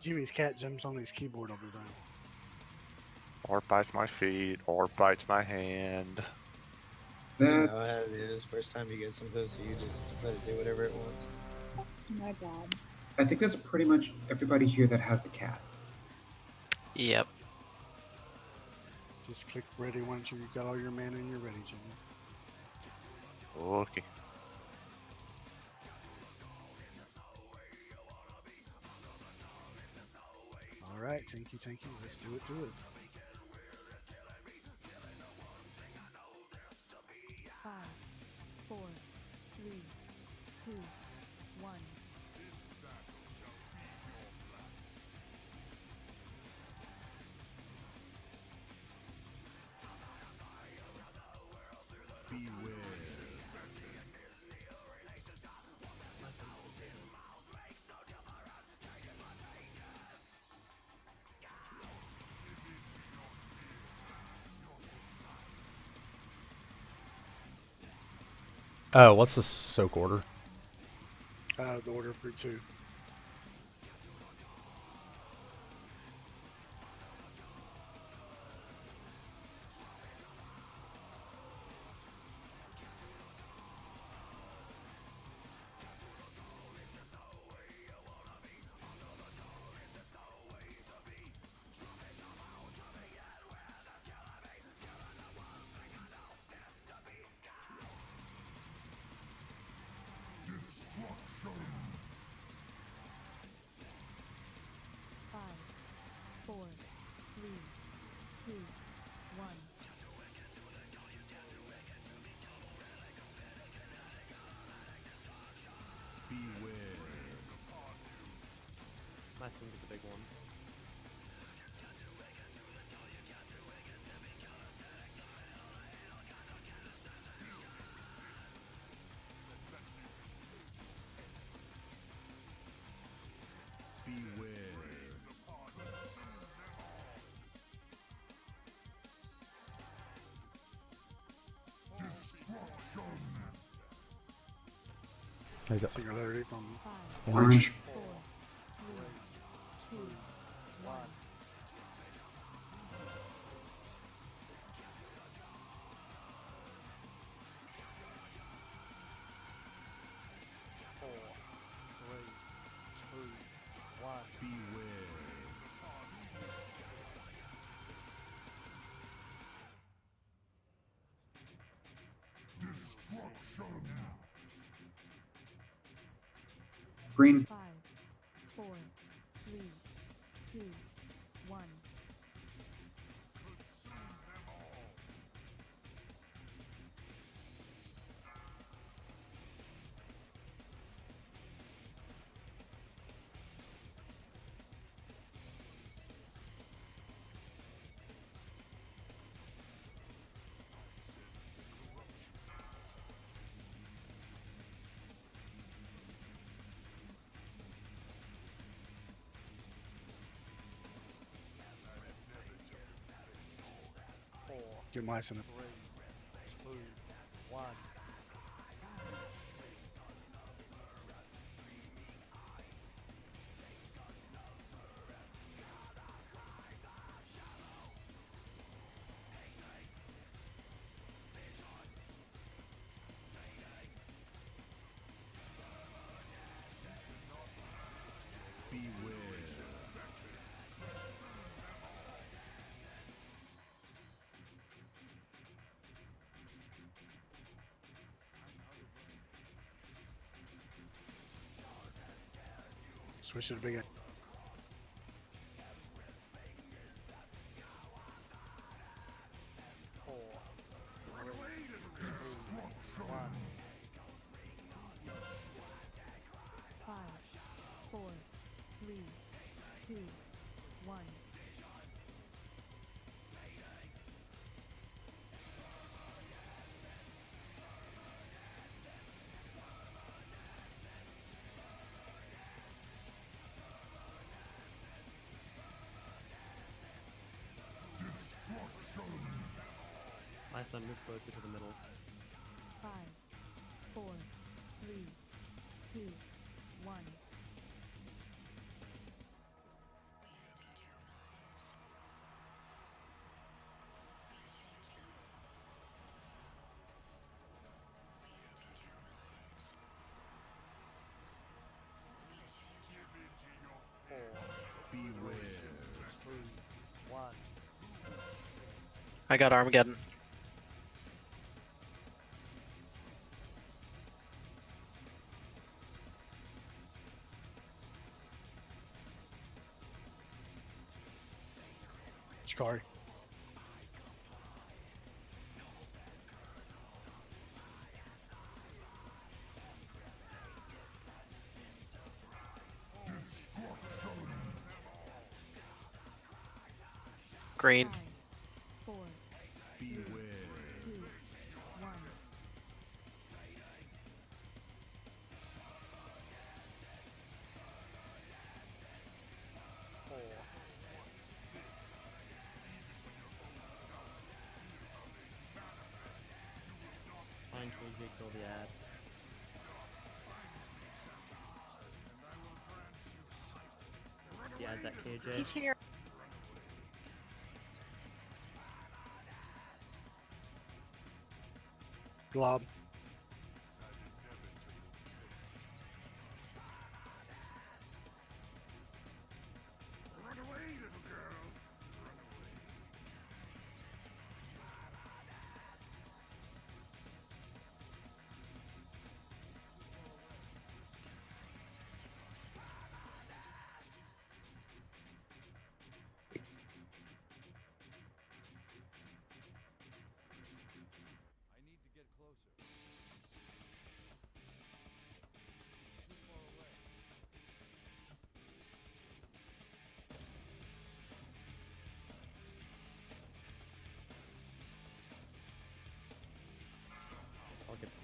Jimmy's cat jumps on his keyboard all the time. Or bites my feet, or bites my hand. You That know how it is. First time you get some pussy, you just let it do whatever it wants. My God. I think that's pretty much everybody here that has a cat. Yep. Just click ready once you got all your mana and you're ready, Jimmy. Okay. All right, thank you, thank you. Let's do it, do it. 5, 4, 3, 2, 1. Oh, what's the soak order? The order for 2. Five, 4, 3, 2, 1. Nice thing with the big one. Singularities on 5, Orange. 4, 3, 2, 1. Four, three, two, one. Green. 5, 4, 3, 2, 1. Four, your mice in it. 3, 2, 1. Switch to the big. Four, three, two, 1. 5, 4, 3, 2, 1. Nice, then move closer to the middle. 5, 4, 3, 2, 1. I got Armageddon. Chikari. Green. 5, 4, 3, 2, 1. Four. Find KJ, kill the ad. The ad's at KJ. He's here. Glob.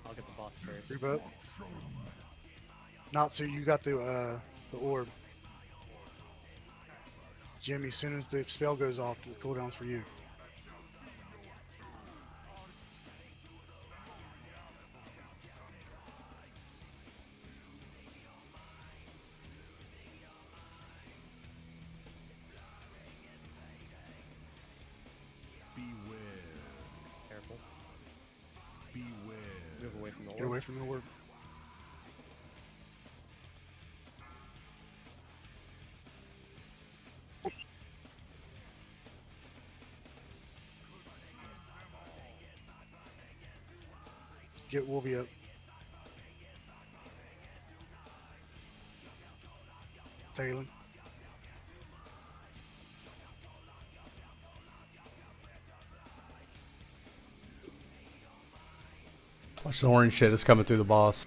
I'll get the boss first. Reboot. Not so you got the orb. Jimmy, as soon as the spell goes off, the cooldown's for you. Careful. Move away from the Get orb. away from the orb. Get Wolvie up. Talon. Watch the orange shit is coming through the boss.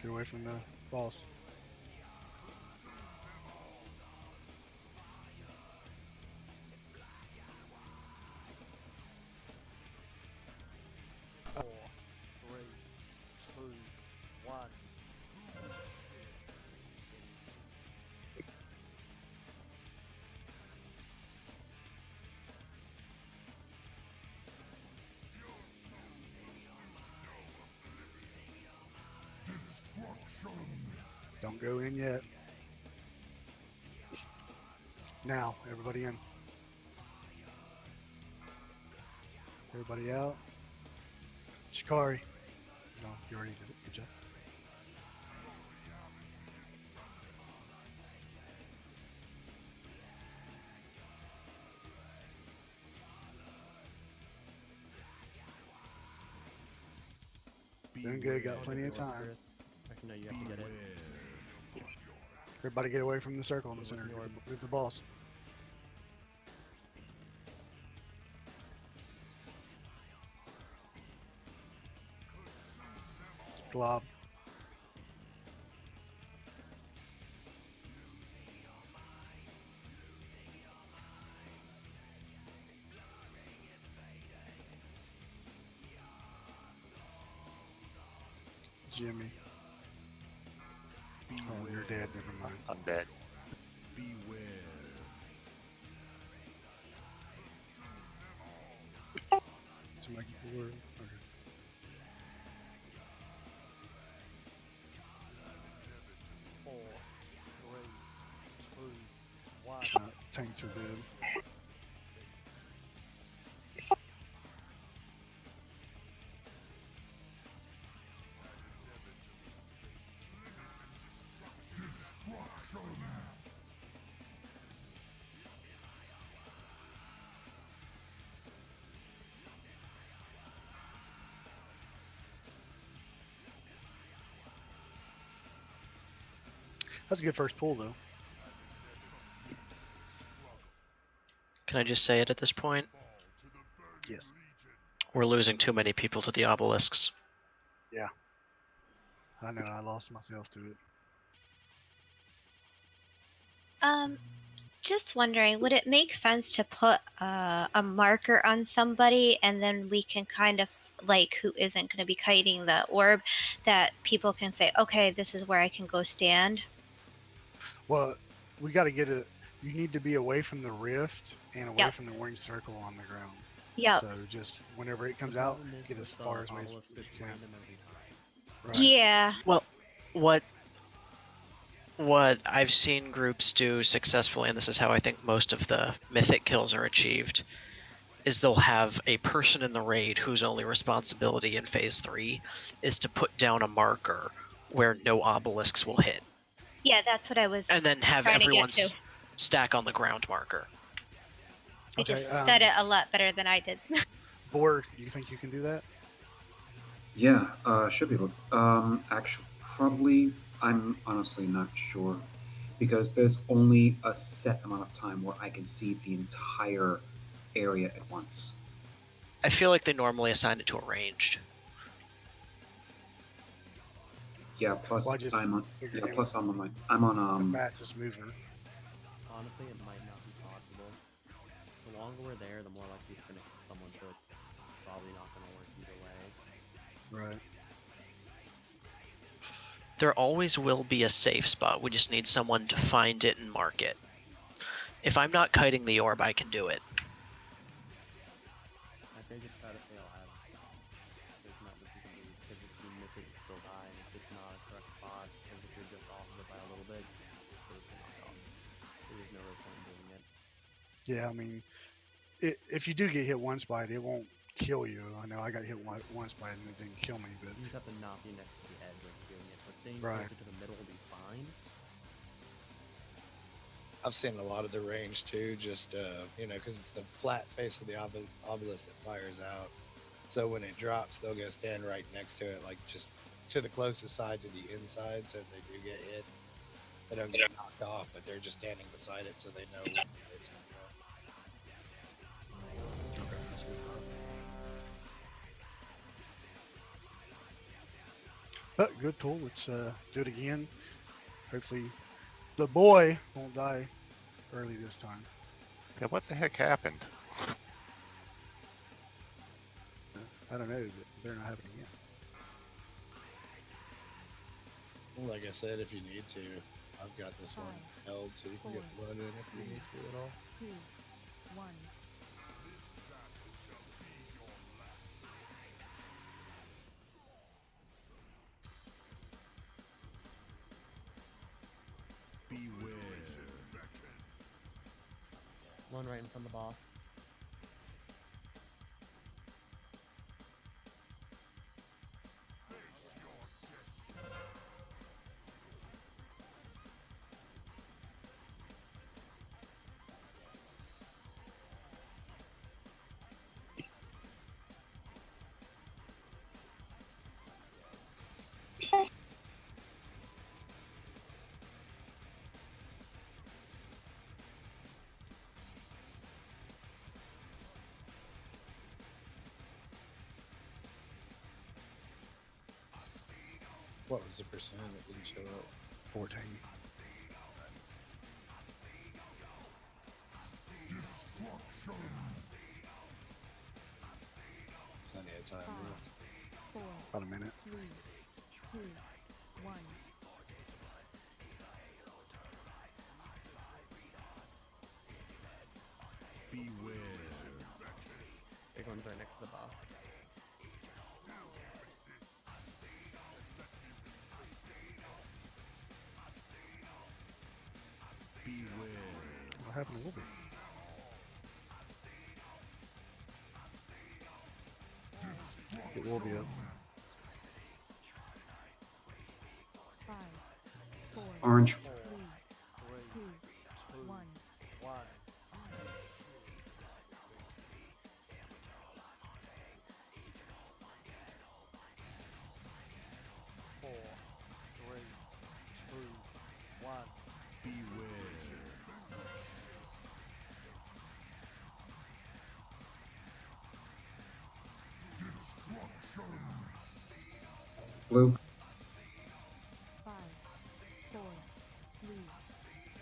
Get away from the boss. Four, three, two, one. Don't go in yet. Now, everybody in. Everybody out. Chikari. No, you already did it. Good job. Doing good. Got plenty of time. Actually, no, you have to get it. Everybody get away from the circle in the Get center. away from the Get the boss. Glob. Jimmy. Oh, you're dead. Never mind. I'm dead. Somebody get the word. Okay. Four, three, two, one. Tanks are dead. That's a good first pull, though. Can I just say it at this point? Yes. We're losing too many people to the obelisks. I know. I lost myself to it. Just wondering, would it make sense to put a marker on somebody, and then we can kind of, like, who isn't going to be kiting the orb, that people can say, okay, this is where I can go stand? Well, we got to get it. You need to be away from the rift and away Yep. from the orange circle on the ground. Yep. So just whenever it comes The out, problem is get with as the far away as obelisk you is can. random every time. Right. Yeah. Well, what I've seen groups do successfully, and this is how I think most of the mythic kills are achieved, is they'll have a person in the raid whose only responsibility in phase 3 is to put down a marker where no obelisks will hit, Yeah, that's what I was and then have trying to everyone get to. stack on the ground marker. They Okay, just said it a lot better than I did. Board, do you think you can do that? Yeah, should be able. Actually, probably. I'm honestly not sure because there's only a set amount of time where I can see the entire area at once. I feel like they normally assign it to a ranged. Yeah. Plus, Well, I just I'm on. figured Yeah. him Plus, I'm on my. I'm on. the fastest mover. Honestly, it might not be possible. The longer we're there, the more likely it's gonna hit someone, so it's probably not gonna work either way. Right. There always will be a safe spot. We just need someone to find it and mark it. If I'm not kiting the orb, I can do it. I think it's try to stay alive. There's not much you can do because if you miss it, you still die, and if it's not a correct spot, and if you're just off of it by a little bit, it's knocked off. There's no real point in doing it. Yeah, I mean, if you do get hit once by it, it won't kill you. I know I got hit once by it and it didn't kill me, but You just have to not be next to the edge when you're doing it. So staying Right. closer to the middle will be fine. I've seen a lot of the range too, just because it's the flat face of the obelisk that fires out. So when it drops, they'll go stand right next to it, like just to the closest side to the inside. So if they do get hit, they don't get knocked off, but they're just standing beside it, so they know where it's going to go. okay, that's a good thought. But good pull. Let's do it again. Hopefully, the boy won't die early this time. Yeah, what the heck happened? I don't know, but it better not happen again. Well, like I said, if you need to, I've got this one held, so you can get blood in if you need to at all. 2, 1. One right in front of the boss. What was the percent that didn't show up? 14. Plenty of time left. 4, About a minute. 3, 2, 1. Big one's right next to the boss. What happened to Wilbur? It will be up. 5, 4, Orange. 3, 2, 1. 1. Four, three, two, one.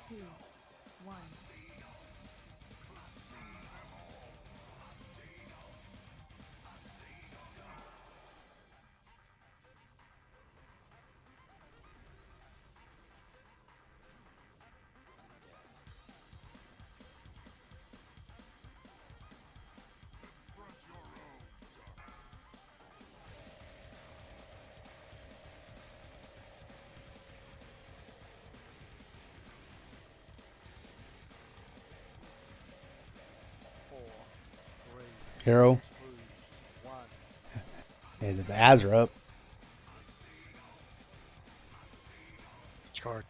2, 1. 4, 3, Hero. 2, 1. Hey, the ads are up. Which card?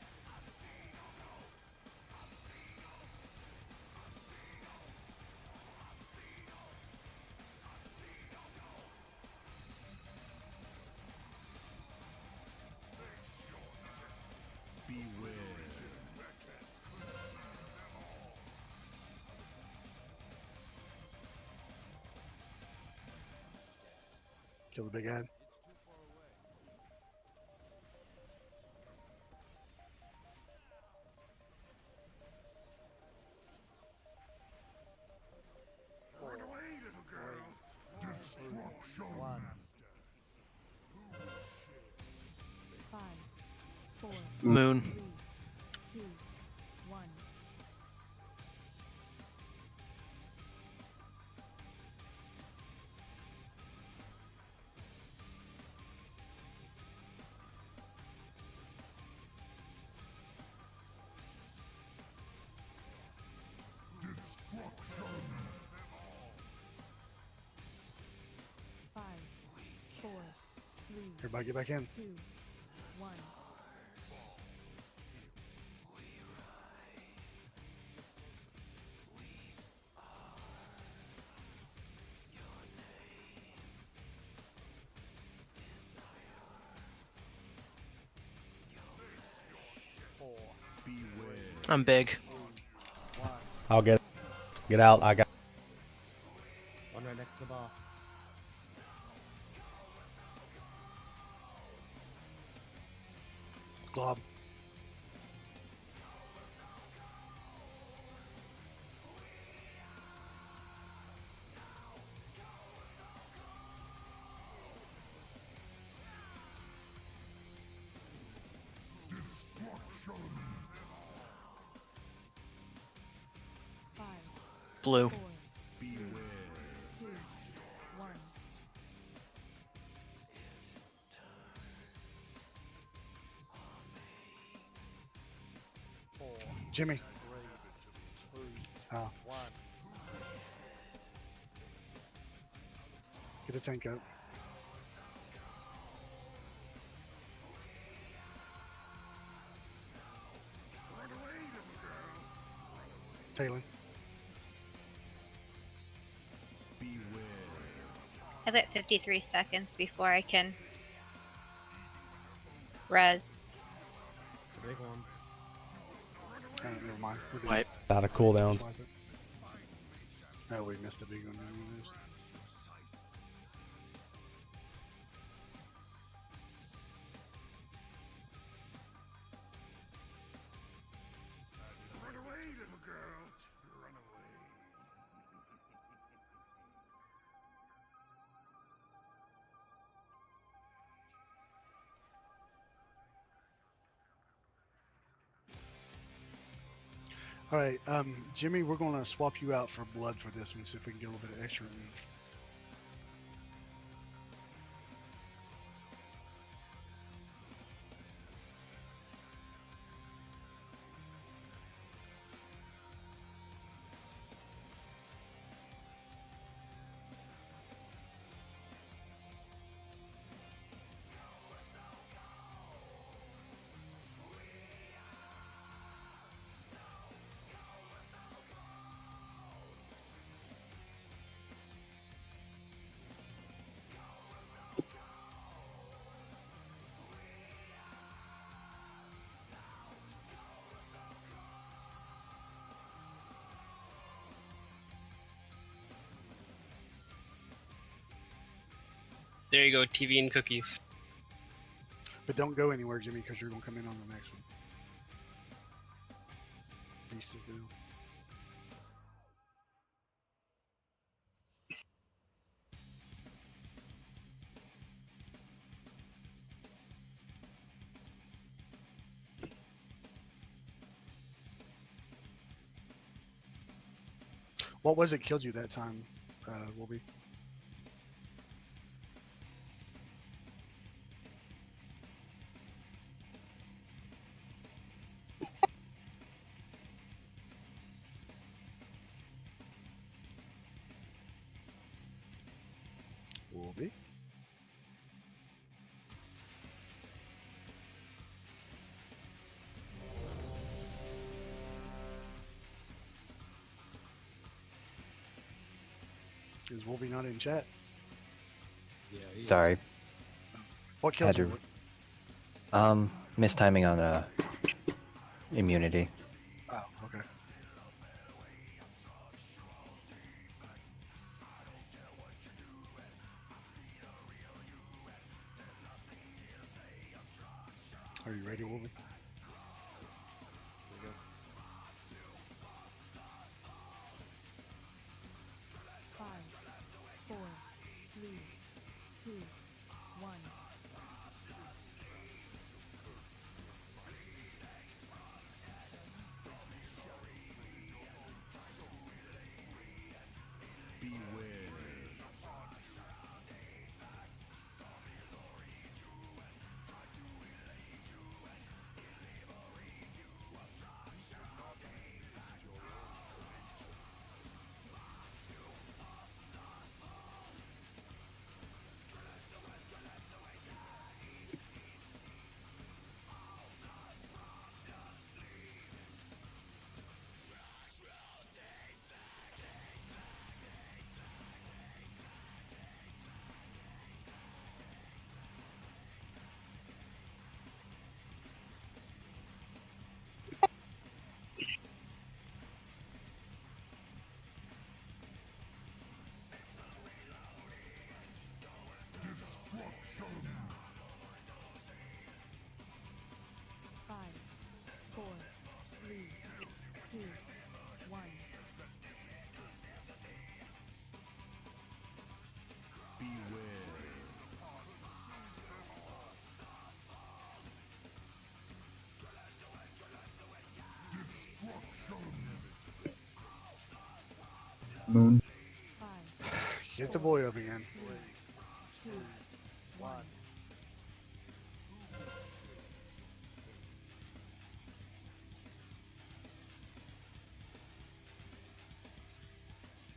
Kill the big ad. Four, three, two, 1. 5, 4, Moon. 3, 2, 1. Five, 4, 3, Everybody get back in. 2, 1. Four, I'm big. 2, 1. I'll get out. I got. One right next to the bar. Glob. Five, Blue. 4, 3, 2, 1. Four, Jimmy. 3, 2, Oh, 1. get a tank up. Taylor. I've got 53 seconds before I can res. The big one. Never mind. We're good. Wipe. Out of cooldowns. Swipe it. Oh, we missed a big one. Anyways. All right, Jimmy, we're going to swap you out for blood for this one, see if we can get a little bit of extra. There you go, TV and cookies. But don't go anywhere, Jimmy, because you're going to come in on the next one. pieces do. What was it killed you that time, Wolby? Wolby? Is Wolby not in chat? Yeah. he is. Sorry. What killed Had you? to mistiming on immunity. Oh, okay. Are you ready, Wolby? Here we go. 5, 4, 3, 2, 1. Five, 4, 3, 2, 1. Moon. 5, Get the boy up again. 3, 2, 1.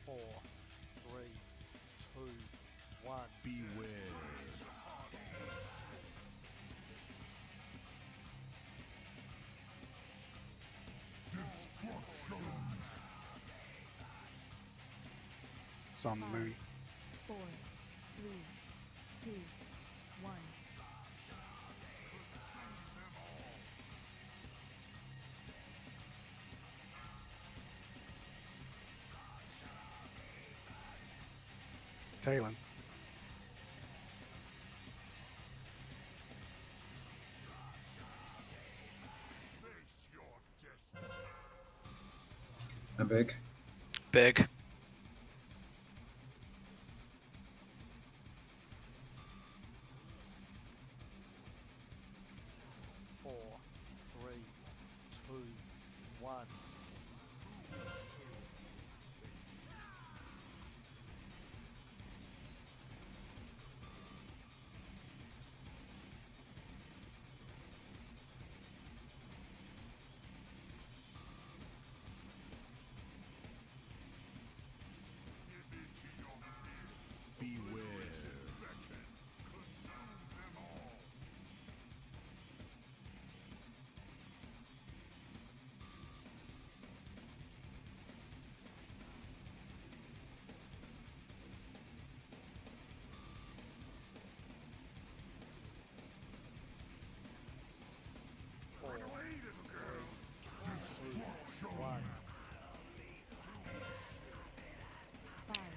4, 3, 2, 1. Beware. It's on the moon. 4, 3, 2, 1. Talon. I'm big. Big. 4, 3, 2, 1.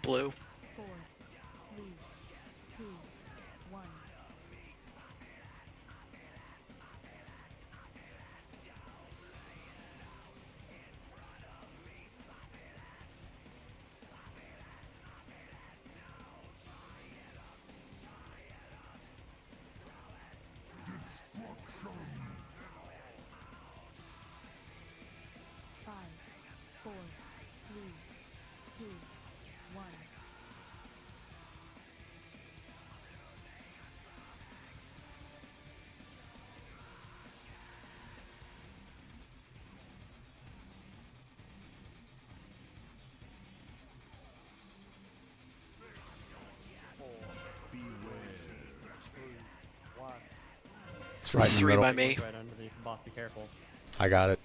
Blue. 4, 3, 2, 1. Right in the 3 middle. by me. Right underneath the boss. Be careful. I got it.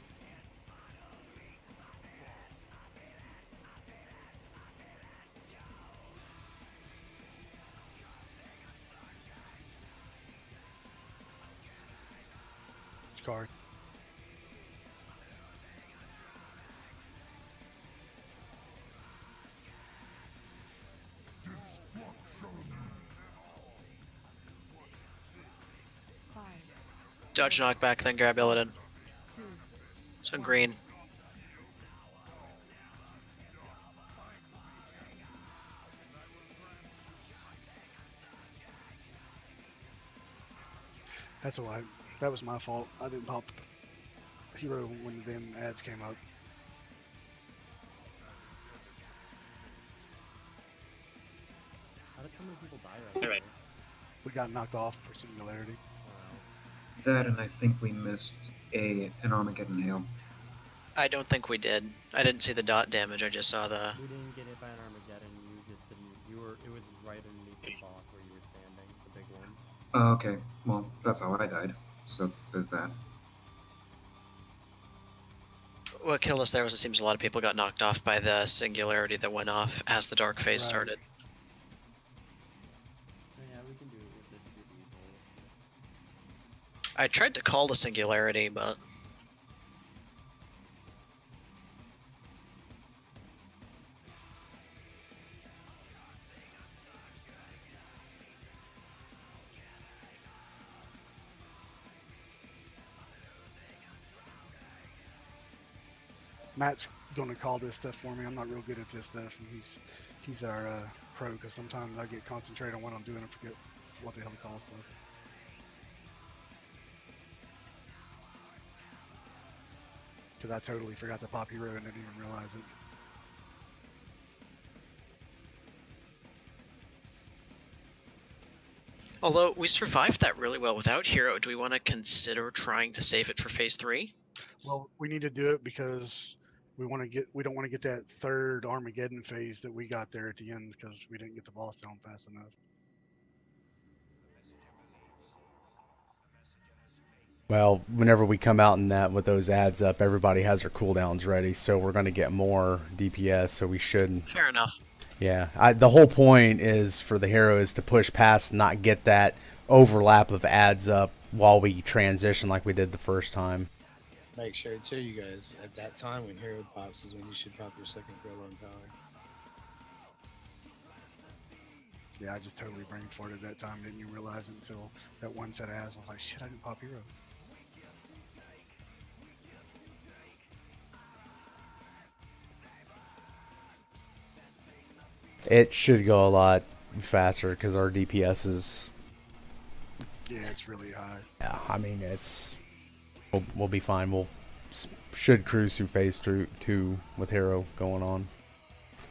Card. Five, Dodge knockback, then grab Illidan. 2, So green. That's why. That was my fault. I didn't pop hero when the damn ads came up. How did so many people die right now? We got knocked off for singularity. Wow. That, and I think we missed an Armageddon hail. I don't think we did. I didn't see the dot damage, I just saw the... We didn't get hit by an Armageddon. You just didn't. You were. It was right underneath the boss where you were standing, the big one. Oh, okay. Well, that's how I died. So there's that. What killed us there was it seems a lot of people got knocked off by the singularity that went off as the dark phase Right. started. So yeah, we can do it with this good evil. I tried to call the singularity, but... Matt's gonna call this stuff for me. I'm not real good at this stuff, and he's our pro. Because sometimes I get concentrated on what I'm doing and forget what the hell to call stuff. Because I totally forgot to pop hero and didn't even realize it. Although we survived that really well without hero, do we want to consider trying to save it for phase 3? Well, we need to do it because we don't want to get that third Armageddon phase that we got there at the end because we didn't get the boss down fast enough. Well, whenever we come out in that with those ads up, everybody has their cooldowns ready, so we're going to get more DPS, so we should. Fair enough. Yeah, the whole point is for the hero is to push past, not get that overlap of ads up while we transition like we did the first time. Make sure too, you guys, at that time when hero pops is when you should pop your second grill on power. Yeah, I just totally brain farted that time. Didn't even realize it until that one set of ads. I was like, shit, I didn't pop hero. It should go a lot faster because our DPS is. Yeah, it's really high. Yeah, I mean we'll be fine. We'll should cruise through phase 2 with hero going on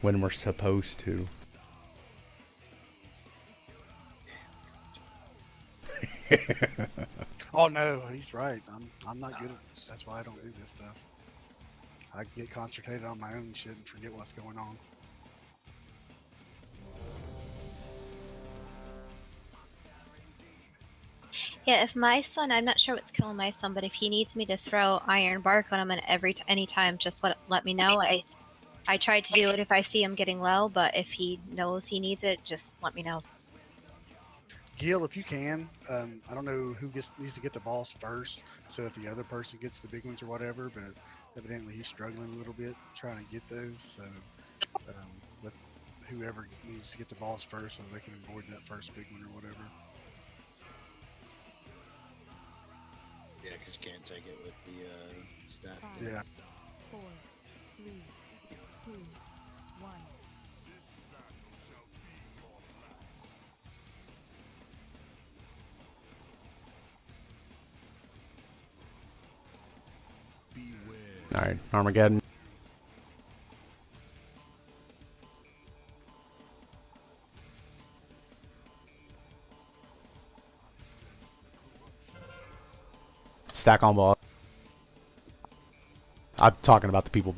when we're supposed to. Oh no, he's right. I'm not good at this. That's why I don't do this stuff. I get concentrated on my own shit and forget what's going on. Yeah, if my son, I'm not sure what's killing my son, but if he needs me to throw iron bark on him and any time, just let me know. I try to do it if I see him getting low, but if he knows he needs it, just let me know. Gil, if you can, I don't know who needs to get the boss first, so that the other person gets the big ones or whatever. But evidently he's struggling a little bit trying to get those. So let whoever needs to get the boss first, so they can avoid that first big one or whatever. Yeah, because you can't take it with the stat. Five, Yeah. 4, 3, 2, 1. All right, Armageddon. Stack on ball. I'm talking about the people.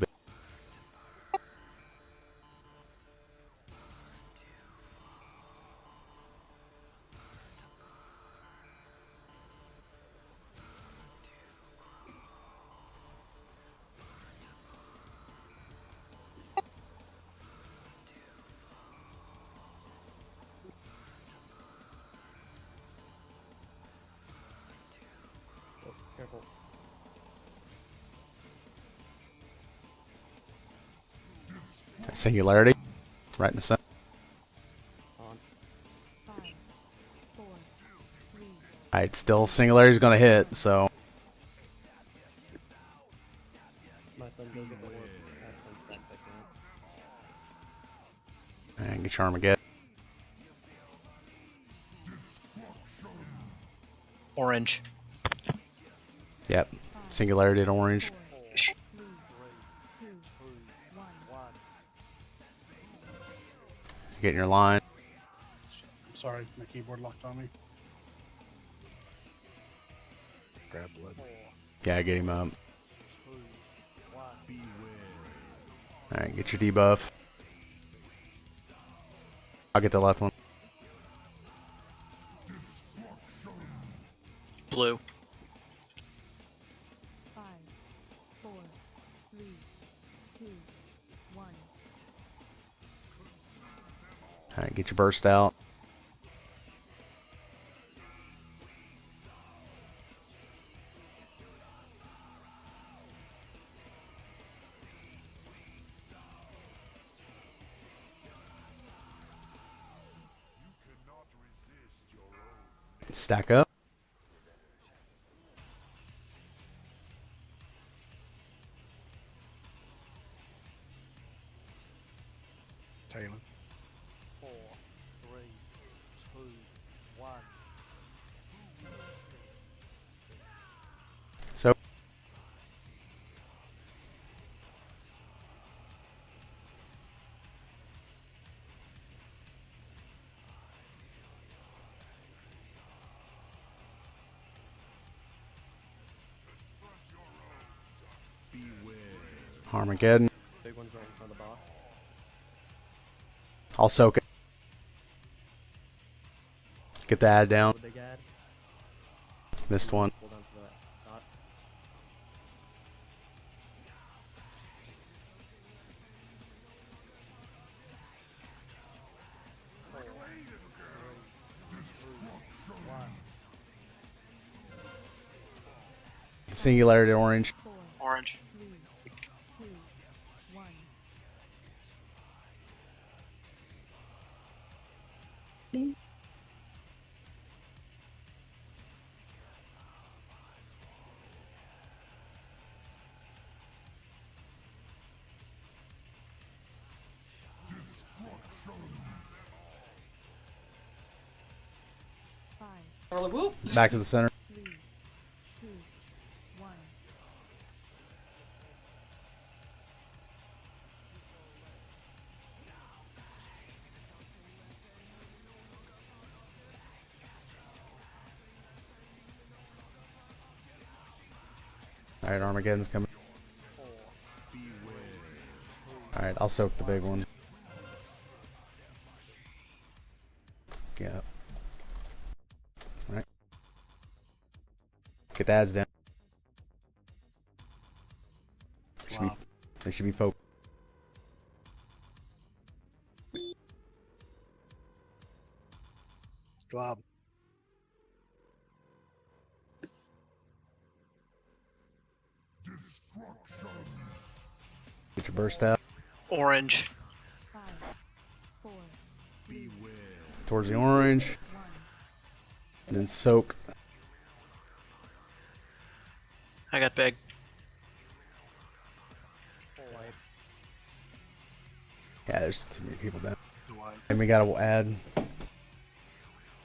Singularity. Right in the center. On. 5, 4, 3, Alright, still Singularity's gonna hit, so. My son, go get the orb. I have 10 stacks, I can't. And get your Armageddon. Orange. Yep. Singularity at orange. 4, 3, 2, 1. Getting your line. I'm sorry, my keyboard locked on me. Grab blood. Yeah, get him up. Alright, get your debuff. I'll get the left one. Blue. 5, 4, 3, 2, 1. Alright, get your burst out. Stack up. Taylor. 4, 3, 2, 1. So. Armageddon. Big one's right in front of the boss. I'll soak it. Get the ad down. The big ad. Missed one. Hold on to that dot. Singularity orange. 4, Orange. 3, 2, 1. Back to the center. 3, 2, 1. Alright, Armageddon's coming. Alright, I'll soak the big one. Yeah. Alright. Get the ads down. They should be focused. Glob. Get your burst out. Orange. 5, 4, 3, Towards the orange. 1. And then soak. I got big. Yeah, there's too many people down. The white. And we gotta add.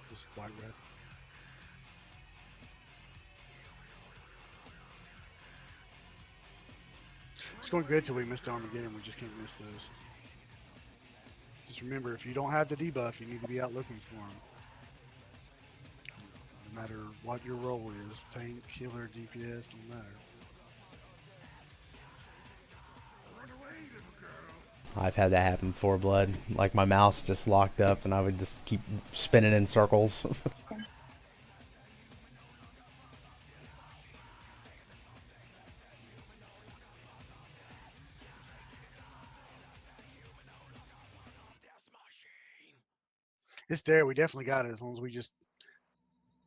Just white red. It's going good till we miss the Armageddon. We just can't miss those. Just remember, if you don't have the debuff, you need to be out looking for them. No matter what your role is, tank, healer, DPS, don't matter. I've had that happen before, Blood. Like my mouse just locked up and I would just keep spinning in circles. It's there. We definitely got it as long as we just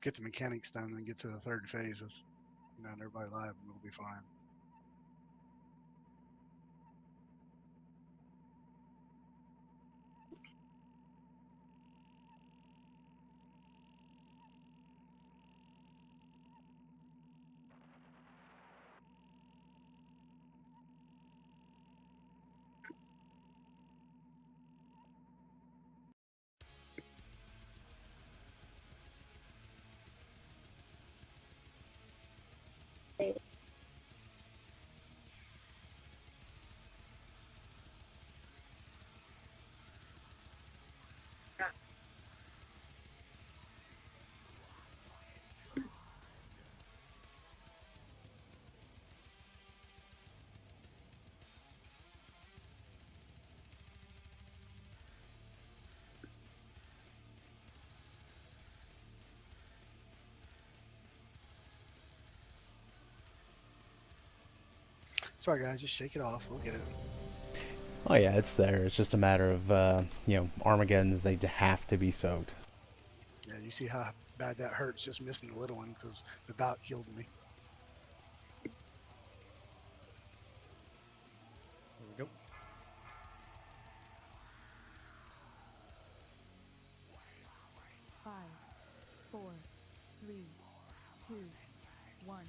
get the mechanics done and get to the third phase with everybody live, and we'll be fine. Sorry, guys, just shake it off. We'll get it. Oh yeah, it's there. It's just a matter of Armageddons. They have to be soaked. Yeah, you see how bad that hurts just missing the little one because the dot killed me. Here we go. Five, four, three, two, one.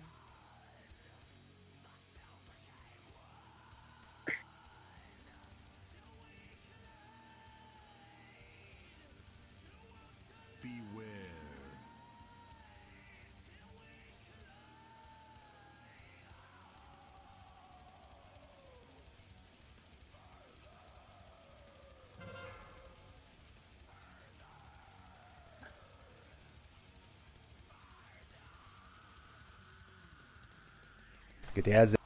Get the ads.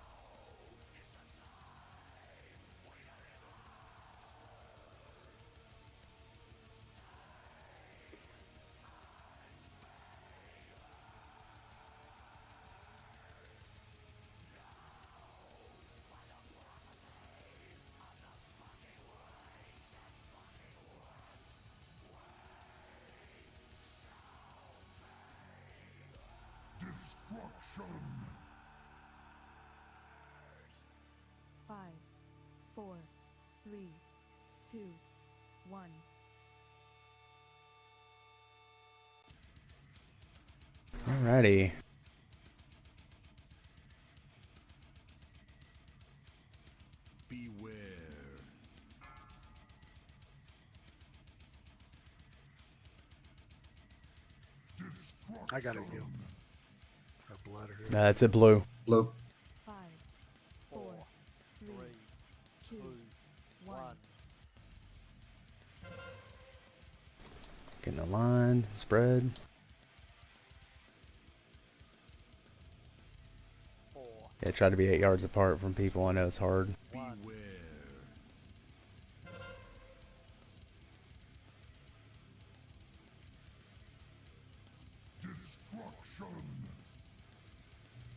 Five, four, three, two, one. Alrighty. I got it, Gil. Or blood or That's it, blue. Blue. Five, four, three, two, one. Getting the line spread. Yeah, try to be 8 yards apart from people. I know it's hard.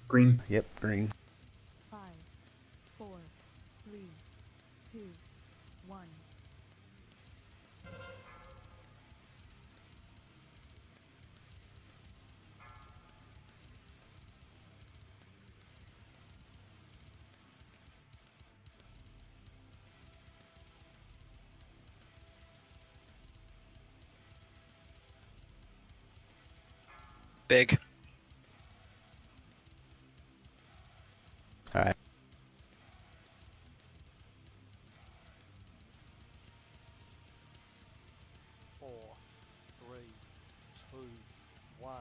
Green. Yep, green. Five, four, three, two, one. Big. Alright. Four, three, two, one.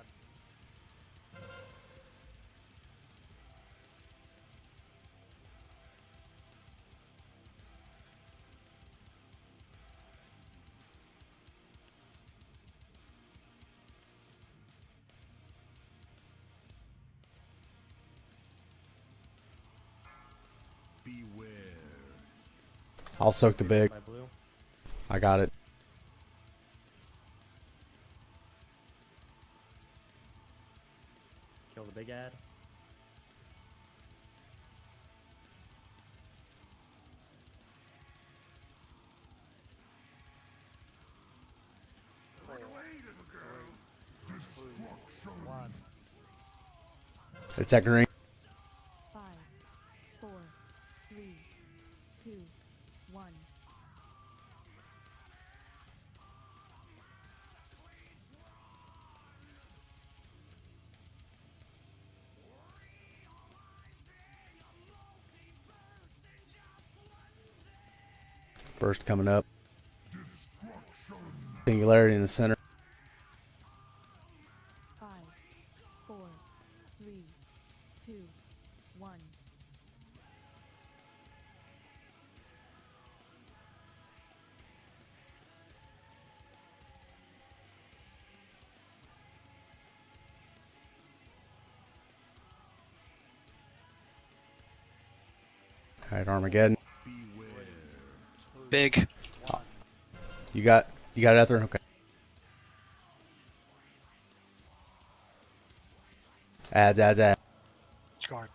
I'll soak the big. My blue. I got it. Kill the big ad. One. It's that green. Five, four, three, two, one. Burst coming up. Singularity in the center. Five, four, three, two, one. Alright, Armageddon. Big. You got it out there? Okay. Ads. Scarred.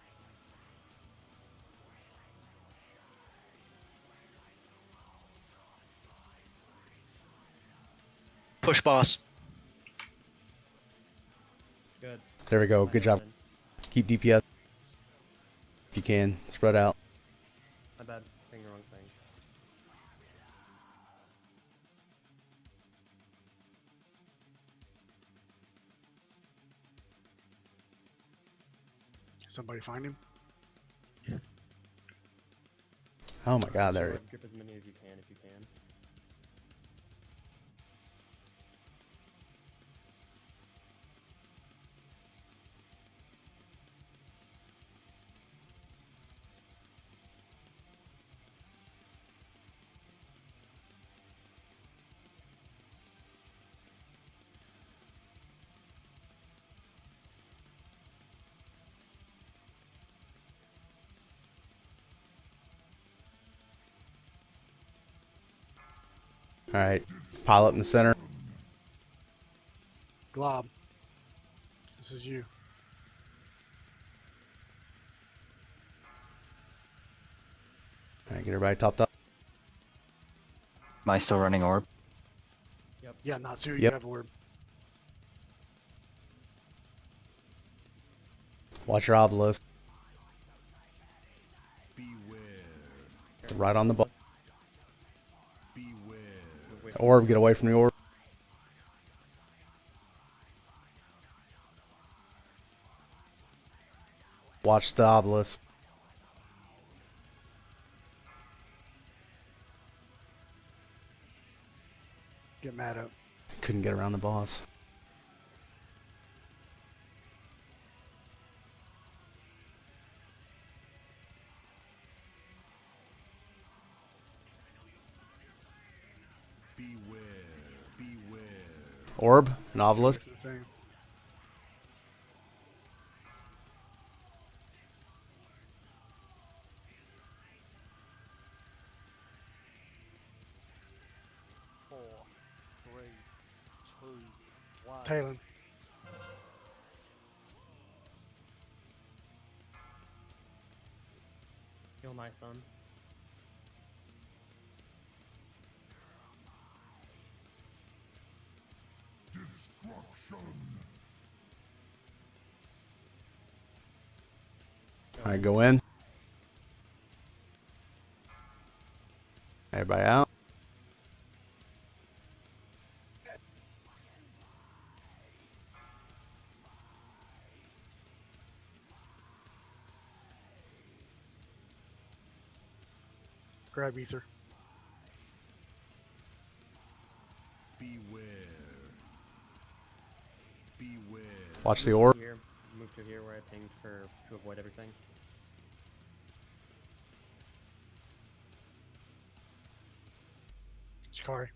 Push boss. Good. There we go. My Good job. bad. Keep DPS if you can. Spread out. My bad. Saying the wrong thing. Somebody find him. Oh my God, there. Grip as many as you can if you can. All right. Pile up in the center. Glob. This is you. All right, get everybody topped up. Am I still running orb? Yeah, Natsu, you Yep. have a word. Watch your obelisk. Right on the ball. Orb, get away from the orb. Watch the obelisk. Get mad up. Couldn't get around the boss. Orb, an obelisk. To the thing. Four, three, two, one. Talon. Kill my son. All right, go in. Everybody out. Grab ether. Watch the Move to orb. Here. Move to here where I pinged to avoid everything. Shikari.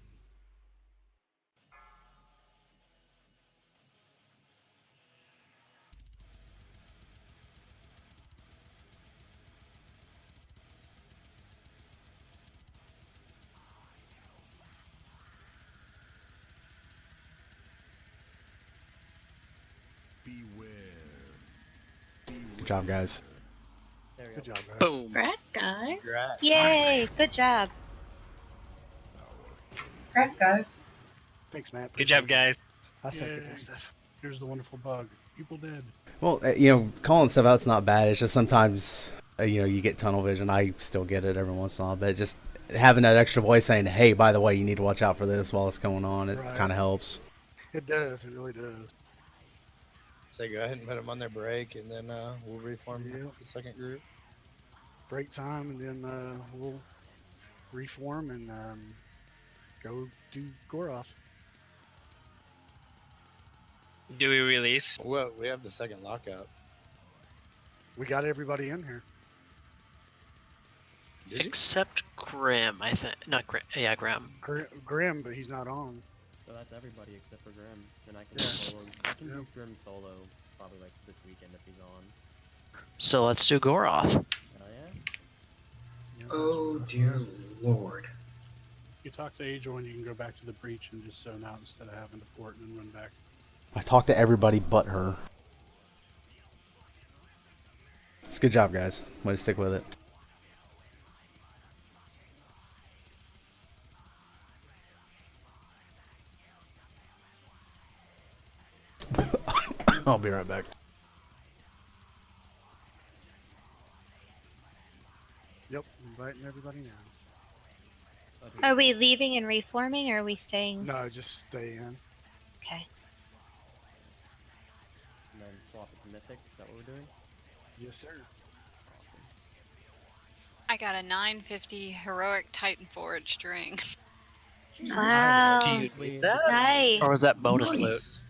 Good job, guys. There we Good go. job, guys. Boom. Congrats, guys. Congrats. Yay! Good job. Congrats, guys. Thanks, Matt. Good job, Appreciate it. guys. I second Yay. that stuff. Here's the wonderful bug. People dead. Well, calling stuff out's not bad. It's just sometimes, you get tunnel vision. I still get it every once in a while, but just having that extra voice saying, "Hey, by the way, you need to watch out for this while it's going on," it Right. kind of helps. It does. It really does. So go ahead and put them on their break, and then we'll reform Yep. the second group. Break time, and then we'll reform and go do Goroth. Do we release? Well, we have the second lockout. We got everybody in here. Did you? Except Grim, I think. Not Grim. Yeah, Grim. Grim, but he's not on. So that's everybody except for Grim. Then I can Yeah. solo. I can Yeah. do Grim solo probably like this weekend if he's on. So let's do Goroth. Hell yeah. Yeah, Oh that's- dear lord. You talk to Angel and you can go back to the breach and just zone out instead of having to port and then run back. I talked to everybody but her. It's a good job, guys. Way to stick with it. I'll be right back. Yep, inviting everybody now. Are we leaving and reforming, or are we staying? No, just stay in. Okay. And then swap it to mythic. Is that what we're doing? Yes, sir. Awesome. I got a 950 heroic Titan Forge string. Wow. Do you need that? Nice. Or was that bonus loot? Nice.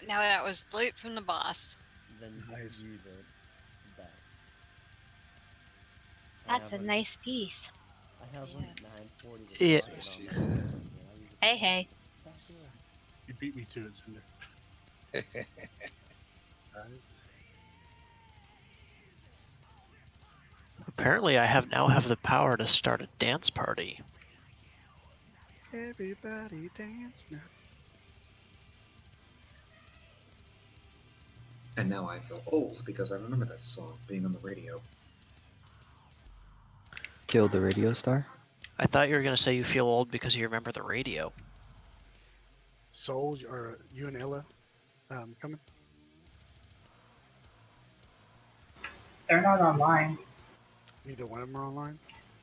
Now that was loot from the boss. Then you Nice. use it best. That's a nice piece. I have one at Yes. 940 with Yeah. rocket on there. Yeah, I use it Hey, hey. back here. You beat me to it, Cinder. Right. Apparently, I now have the power to start a dance party. Everybody dance now. And now I feel old because I remember that song being on the radio. Killed the radio star. I thought you were gonna say you feel old because you remember the radio. Soul, or you and Ella coming? They're not online. Neither one of them are online?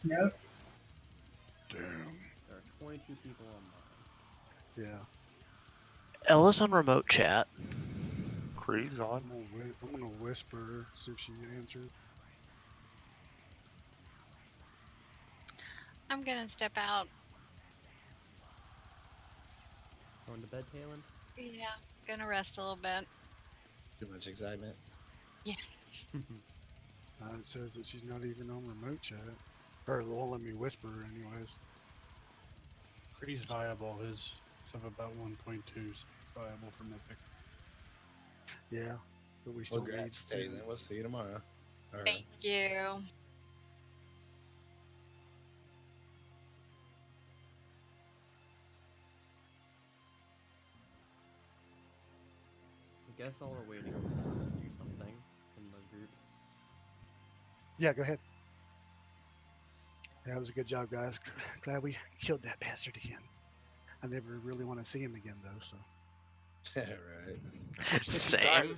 Nope. Damn. There are 22 people online. Yeah. Ella's on remote chat. Creed's on. I'm gonna whisper her, see if she answered. I'm gonna step out. Going to bed, Talon? Yeah, gonna rest a little bit. Too much excitement. It says that she's not even on remote chat. Or it won't let me whisper her anyways. Pretty's viable. His stuff about 1.2 is viable for Mythic. Yeah, but we still Well, need to stay then. We'll see you tomorrow. All right. Thank you. I guess while we're waiting, I'm gonna do something in the groups. Yeah, go ahead. Yeah, that was a good job, guys. Glad we killed that bastard again. I never really want to see him again, though, so. Right. Same.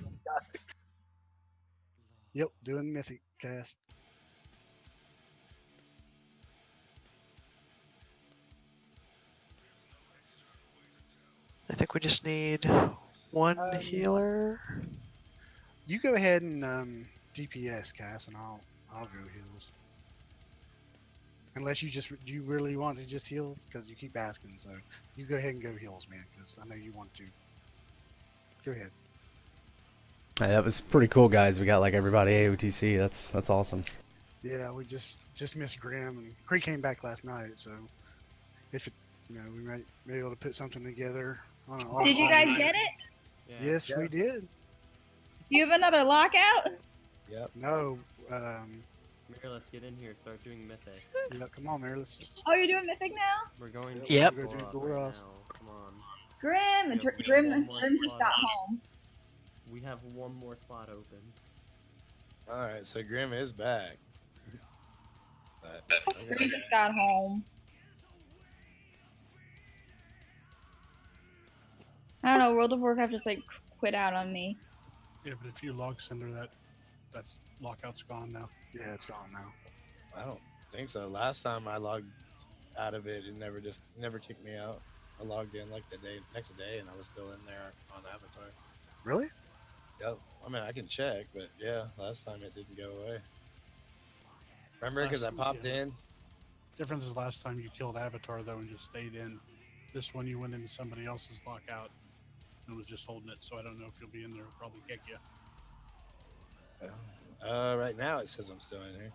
Yep, doing Mythic cast. I think we just need one healer. You go ahead and DPS cast, and I'll go heals. Unless you really want to just heal, because you keep asking. So you go ahead and go heals, man, because I know you want to. Go ahead. Hey, that was pretty cool, guys. We got like everybody AoTC. That's awesome. Yeah, we just missed Graham, and Cree came back last night. So if it, we might be able to put something together. Did you guys get it? Yeah. Yes, we did. You have another lockout? Yep. No. Mary, let's get in here. Start doing Mythic. Yeah, come on, Marilys. Oh, you're doing Mythic now? We're going to Yep. Goroth We're gonna do right Goroth. now. Come on. Grim, Yep, we have Grim one more just spot got open. home. We have one more spot open. All right, so Grim is back. But, Grim just got home. I don't know, World of Warcraft just like quit out on me. Yeah, but if you log Cinder, that's lockout's gone now. Yeah, it's gone now. I don't think so. Last time I logged out of it, it never kicked me out. I logged in like the next day, and I was still in there on Avatar. Really? Yep. I mean, I can check, but yeah, last time it didn't go away. Remember, because I Last- popped yeah. in. Difference is last time you killed Avatar though and just stayed in. This one you went into somebody else's lockout and was just holding it. So I don't know if you'll be in there. It'll probably kick you. Right now it says I'm still in here.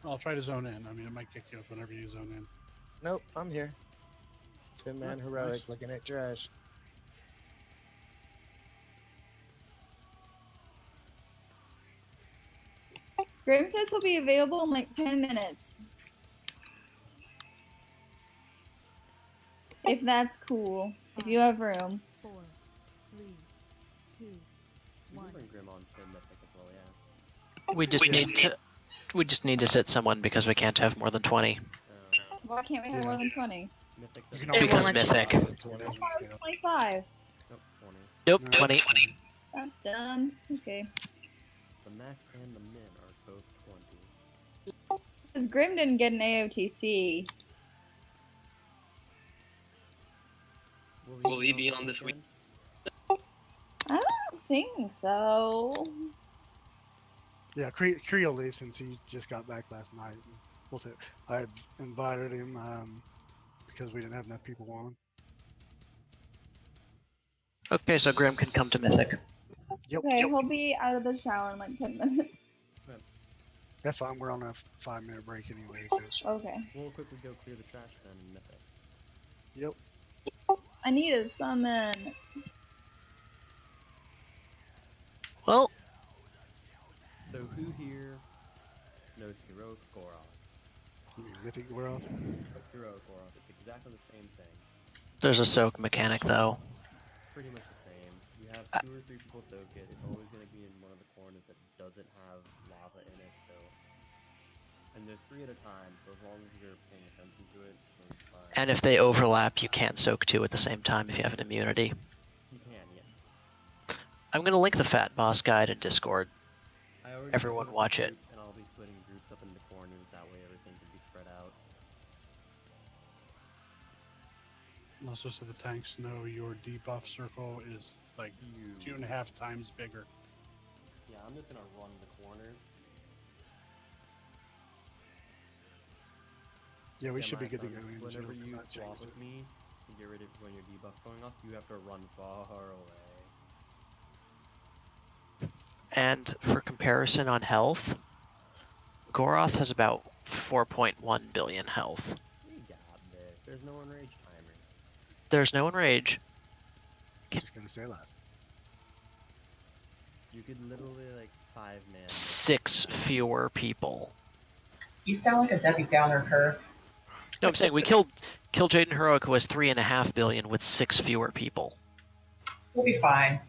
I'll try to zone in. I mean, it might kick you up whenever you zone in. Nope, I'm here. 10-man Oh, heroic, nice. looking at trash. Grim says he'll be available in like 10 minutes. If that's cool. If you have room. 4, 3, 2, You can 1. bring Grim on to Mythic as well, yeah. We just need to sit someone because we can't have more than 20. Why can't we have Yeah. more than 20? Mythic You doesn't can only Because do Mythic. 25, It's it 20. doesn't scale. 25. Nope, 20. Nope, No, 20. That's dumb. Okay. The max and the min are both 20. Because Grim didn't get an AoTC. Will he be on this week? I don't think so. Yeah, Creel leaves since he just got back last night. I had invited him because we didn't have enough people on. Okay, so Grim can come to Mythic. Yep. Okay, he'll be out of the shower in like 10 minutes. That's fine. We're on a 5-minute break anyway. So. Okay. We'll quickly go clear the trash then in Mythic. Yep. I need a summon. Well, So who here knows Heroic Goroth? You mean Mythic Goroth? Heroic Goroth. It's exactly the same thing. there's a soak mechanic though. Pretty much the same. You have 2 or 3 people soak it. It's always going to be in one of the corners that doesn't have lava in it. So, and there's 3 at a time. So as long as you're paying attention to it, it's fine. And if they overlap, you can't soak 2 at the same time if you have an immunity. You can, yes. I'm gonna link the Fat Boss guide in Discord. I already Everyone split watch it. groups, and I'll be splitting groups up into corners. That way, everything can be spread out. Also, so the tanks know your debuff circle is like 2.5 times bigger. Yeah, I'm just gonna run the corners. Yeah, we should be good to go Semi-sun, in. Whenever Jill, 'cause you I swap changed with it. me to get rid of when your debuff's going off, you have to run far away. And for comparison on health, Goroth has about 4.1 billion health. We got this. There's no enrage timer. There's no enrage. Just gonna stay alive. You could literally like 5 man. 6 fewer people. You sound like a Debbie Downer curve. No, I'm saying we killed Jaden Heroic, who has 3.5 billion with 6 fewer people. We'll be fine.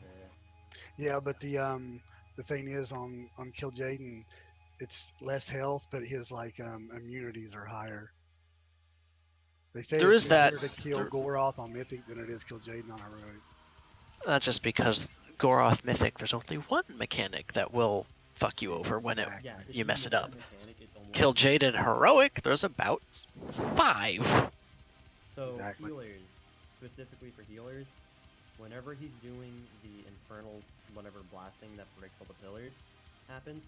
Yeah, but the thing is on Kill Jaden, it's less health, but his like immunities are higher. They say There it's is that. easier to kill Goroth on Mythic than it is kill Jaden on Heroic. That's just because Goroth Mythic, there's only one mechanic that will fuck you over when you mess it up. Kill Jaden Heroic, there's about 5. So healers, specifically for healers, whenever he's doing the infernals, whatever blasting that breaks all the pillars happens,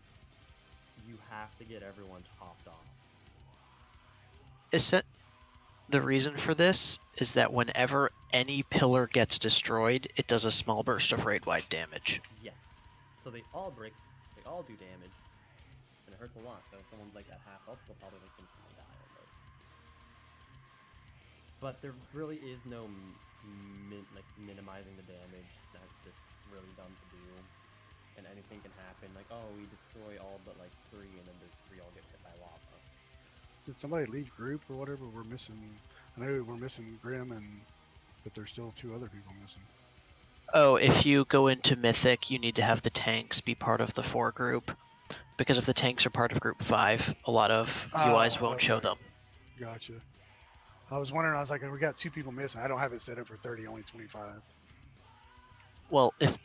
you have to get everyone topped off. The reason for this is that whenever any pillar gets destroyed, it does a small burst of raid-wide damage. Yes. So they all break, they all do damage, and it hurts a lot. So if someone's like at half health, they'll probably like instantly die almost. But there really is no minimizing the damage. That's just really dumb to do. And anything can happen. Like, oh, we destroy all but like 3, and then those 3 all get hit by lava. Did somebody leave group or whatever? We're missing. I know we're missing Grim, but there's still 2 other people missing. Oh, if you go into Mythic, you need to have the tanks be part of the 4 group. Because if the tanks are part of group 5, a lot of UIs won't show them. Gotcha. I was wondering, I was like, we got 2 people missing. I don't have it set up for 30, only 25. Well, if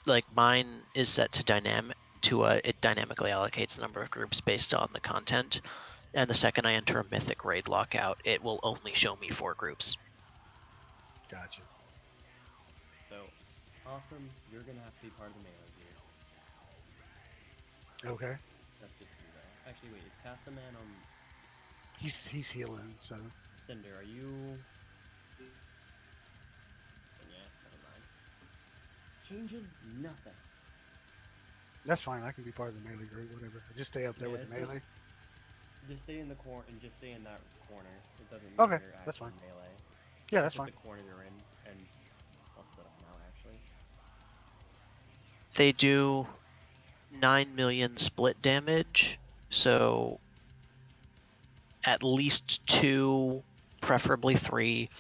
like mine is set to it dynamically allocates the number of groups based on the content. And the second I enter a Mythic raid lockout, it will only show me 4 groups. Gotcha. So, awesome, you're gonna have to be part of the melee here. Okay. That's just you though. Actually, wait, is Castaman on? He's healing, so. Cinder, are you? Yeah, never mind. Changes nothing. That's fine. I can be part of the melee group, whatever. Just stay up there with the melee. Just stay in the corner and just stay in that corner. It doesn't mean Okay, you're that's actually fine. melee. Yeah, that's Just fine. the corner you're in, and I'll split up now actually. They do 9 million split damage, so at least 2, preferably 3.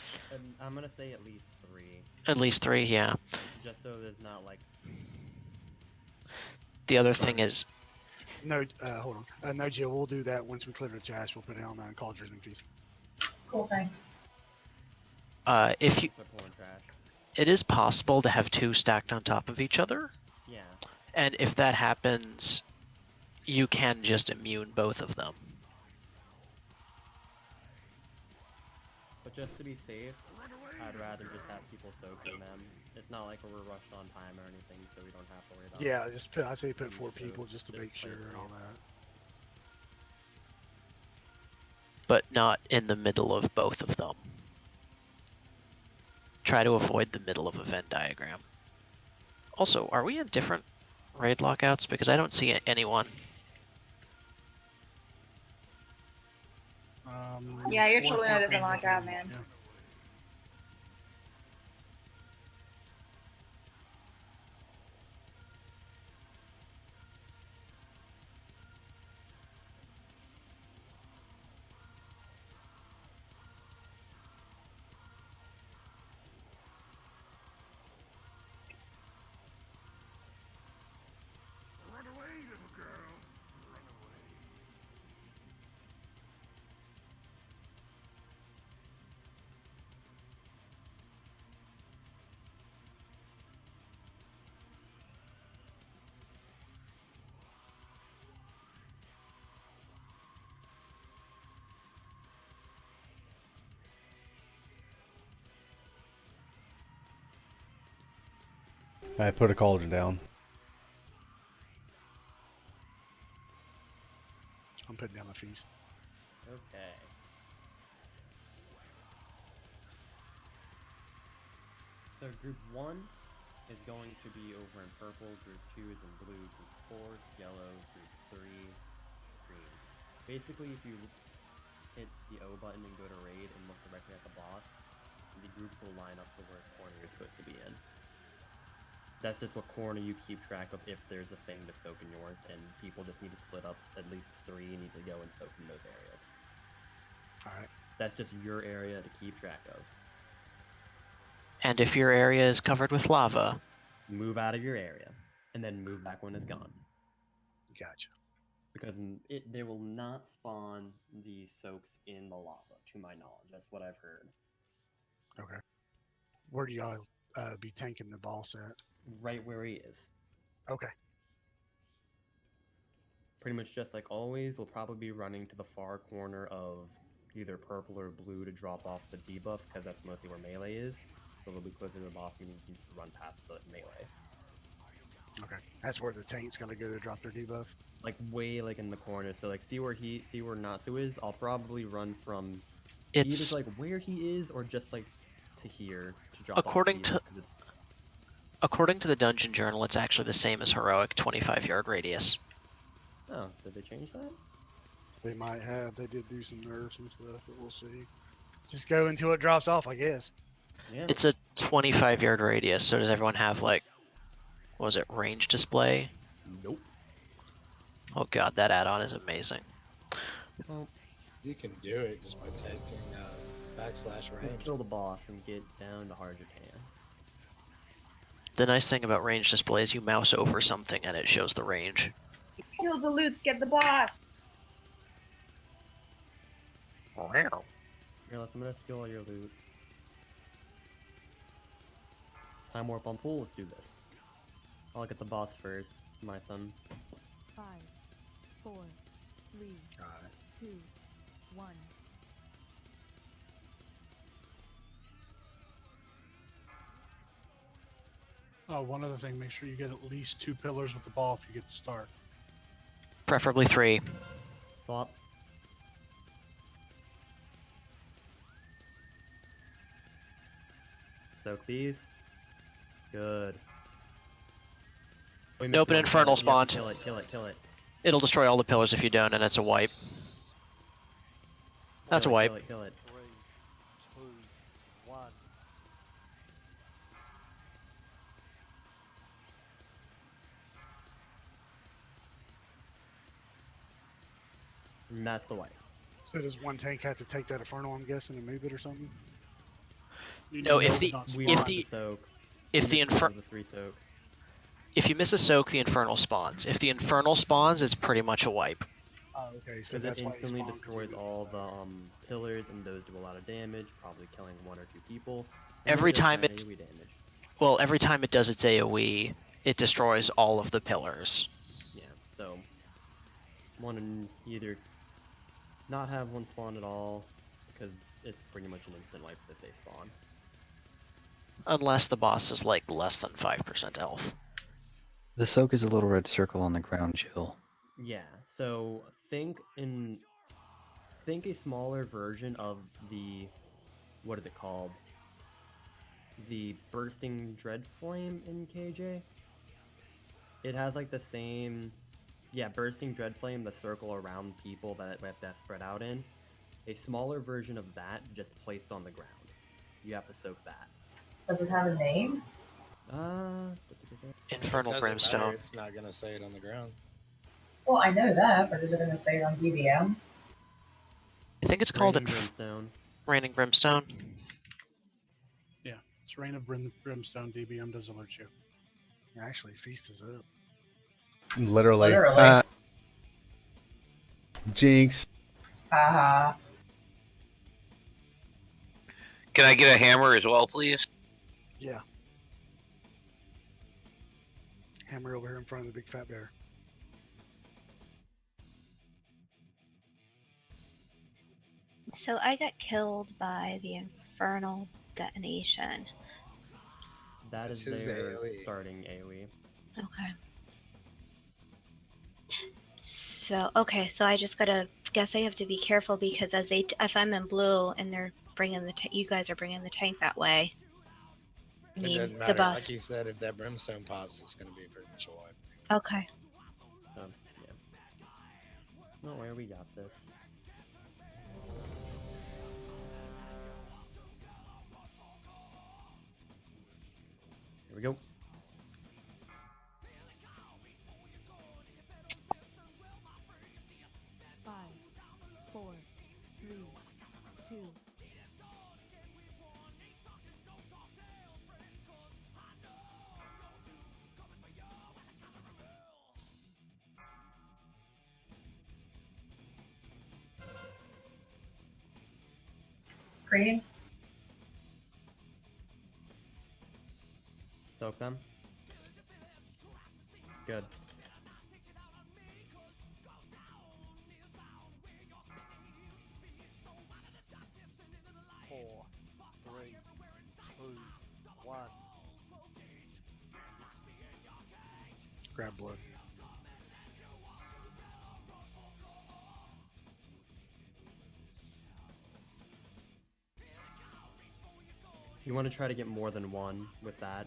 I'm gonna say at least 3. At least 3, yeah. Just so there's not like. The other thing is. No, hold on. No, Jill, we'll do that once we clear the trash. We'll put it on Cauldron and Feast. Cool, thanks. If you, Start pulling trash. it is possible to have two stacked on top of each other, Yeah. and if that happens, you can just immune both of them. But just to be safe, I'd rather just have people soak in them. It's not like we're rushed on time or anything, so we don't have to worry about Yeah, just I say put being 4 soaked. people just to make play sure it and all safe. that. But not in the middle of both of them. Try to avoid the middle of a Venn diagram. Also, are we in different raid lockouts? Because I don't see anyone. Yeah, you're Four totally in a different people lockout, in, man. yeah. I put a cauldron down. I'm putting down a feast. Okay. So group 1 is going to be over in purple, group 2 is in blue, group 4 is yellow, group 3 green. Basically, if you hit the O button and go to raid and look directly at the boss, the groups will line up to where corner you're supposed to be in. That's just what corner you keep track of if there's a thing to soak in yours, and people just need to split up. At least 3 need to go and soak in those areas. Alright. That's just your area to keep track of. And if your area is covered with lava, move out of your area, and then move back when it's gone. Gotcha. Because they will not spawn the soaks in the lava, to my knowledge. That's what I've heard. Okay. Where do y'all be tanking the boss at? Right where he is. Okay. Pretty much just like always, we'll probably be running to the far corner of either purple or blue to drop off the debuff, because that's mostly where melee is. So they'll be closer to the boss, meaning you can just run past the melee. Okay. That's where the tank's gotta go to drop their debuff. Like way like in the corner. So like see where Natsu is? I'll probably run from it's either like where he is or just like to here to drop according off to the debuff, 'cause it's... according to the dungeon journal, it's actually the same as heroic 25-yard radius. Oh, did they change that? They might have. They did do some nerfs and stuff, but we'll see. Just go until it drops off, I guess. Yeah. It's a 25-yard radius, so does everyone have, like, what was it, range display? Nope. Oh god, that add-on is amazing. Well, You can do it just by taking backslash range. just kill the boss and get down to hard you can. The nice thing about range display is you mouse over something and it shows the range. Kill the loots, get the boss. Wow. Here, I'm gonna steal all your loot. Time warp on pool, let's do this. I'll get the boss first, my son. 5, 4, 3, Got it. 2, 1. Oh, one other thing, make sure you get at least 2 pillars with the ball if you get the start. Preferably 3. Swap. Soak these. Good. We missed Nope, an one. infernal Kill it, spawned. Kill it, kill it, kill it. It'll destroy all the pillars if you don't, and it's a wipe. That's a Kill it, wipe. Kill it, kill it. 3, 2, 1. And that's the wipe. So does one tank have to take that Infernal, I'm guessing, and move it or something? No, if the Not We if missed the soak. if We the missed one infer of the 3 soaks. if you miss a soak, the infernal spawns. If the infernal spawns, it's pretty much a wipe. Oh, okay, so Because that's it why you instantly spawned, 'cause you destroys missed all the the side. pillars, and those do a lot of damage, probably killing 1 or 2 people. Every time it, AoE damage. well, every time it does its AOE, it destroys all of the pillars. Yeah, so want to either not have one spawn at all, because it's pretty much an instant wipe if they spawn. Unless the boss is like less than 5% health. The soak is a little red circle on the ground, Jill. Yeah, so think a smaller version of the, what is it called? The bursting dread flame in KJ. It has like the same, yeah, bursting dread flame, the circle around people that spread out in. A smaller version of that just placed on the ground. You have to soak that. Does it have a name? Infernal It doesn't Brimstone. matter, it's not gonna say it on the ground. Well, I know that, but is it going to say it on DBM? I think it's called Raining Brimstone. Raining Brimstone. Yeah, it's Rain of Brimstone. DBM does alert you. Actually, Feast is up. Literally. Jinx. Haha. Can I get a hammer as well, please? Yeah. Hammer over here in front of the big fat bear. So I got killed by the infernal detonation. That is This is their AoE. starting AoE. Okay. So okay, so I just gotta guess I have to be careful because if I'm in blue and they're bringing you guys are bringing the tank that way. I It mean doesn't the matter. boss. Like you said, if that brimstone pops, it's gonna be pretty much a wipe. Okay. So, yeah. No worry, we got this. Here we go. Five, four, three, two. Green? Soak them. Good. Four, three, two, one. Grab blood. You want to try to get more than one with that.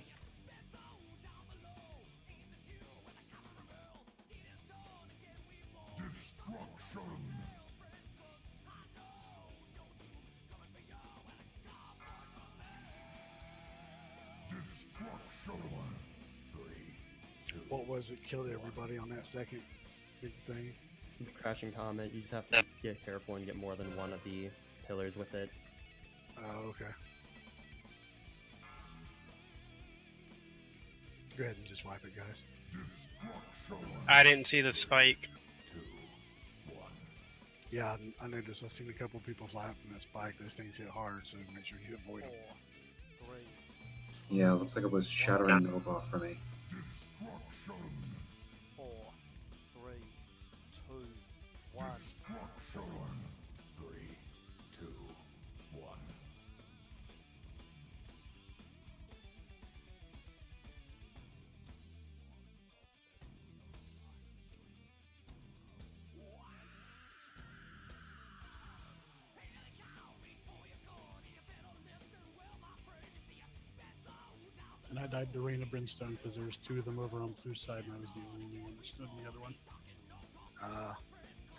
What was it? Killed everybody on that second big thing. The crashing comet, you just have to get careful and get more than one of the pillars with it. Oh, okay. Go ahead and just wipe it, guys. I didn't see the spike. Yeah, I noticed. I've seen a couple people fly up from that spike. Those things hit hard, so make sure you avoid them. Yeah, looks like it was Shattering Nova for me. Four, three, two, one. And I died to Rain of Brimstone because there was two of them over on blue side, and I was the only one that stood in the other one.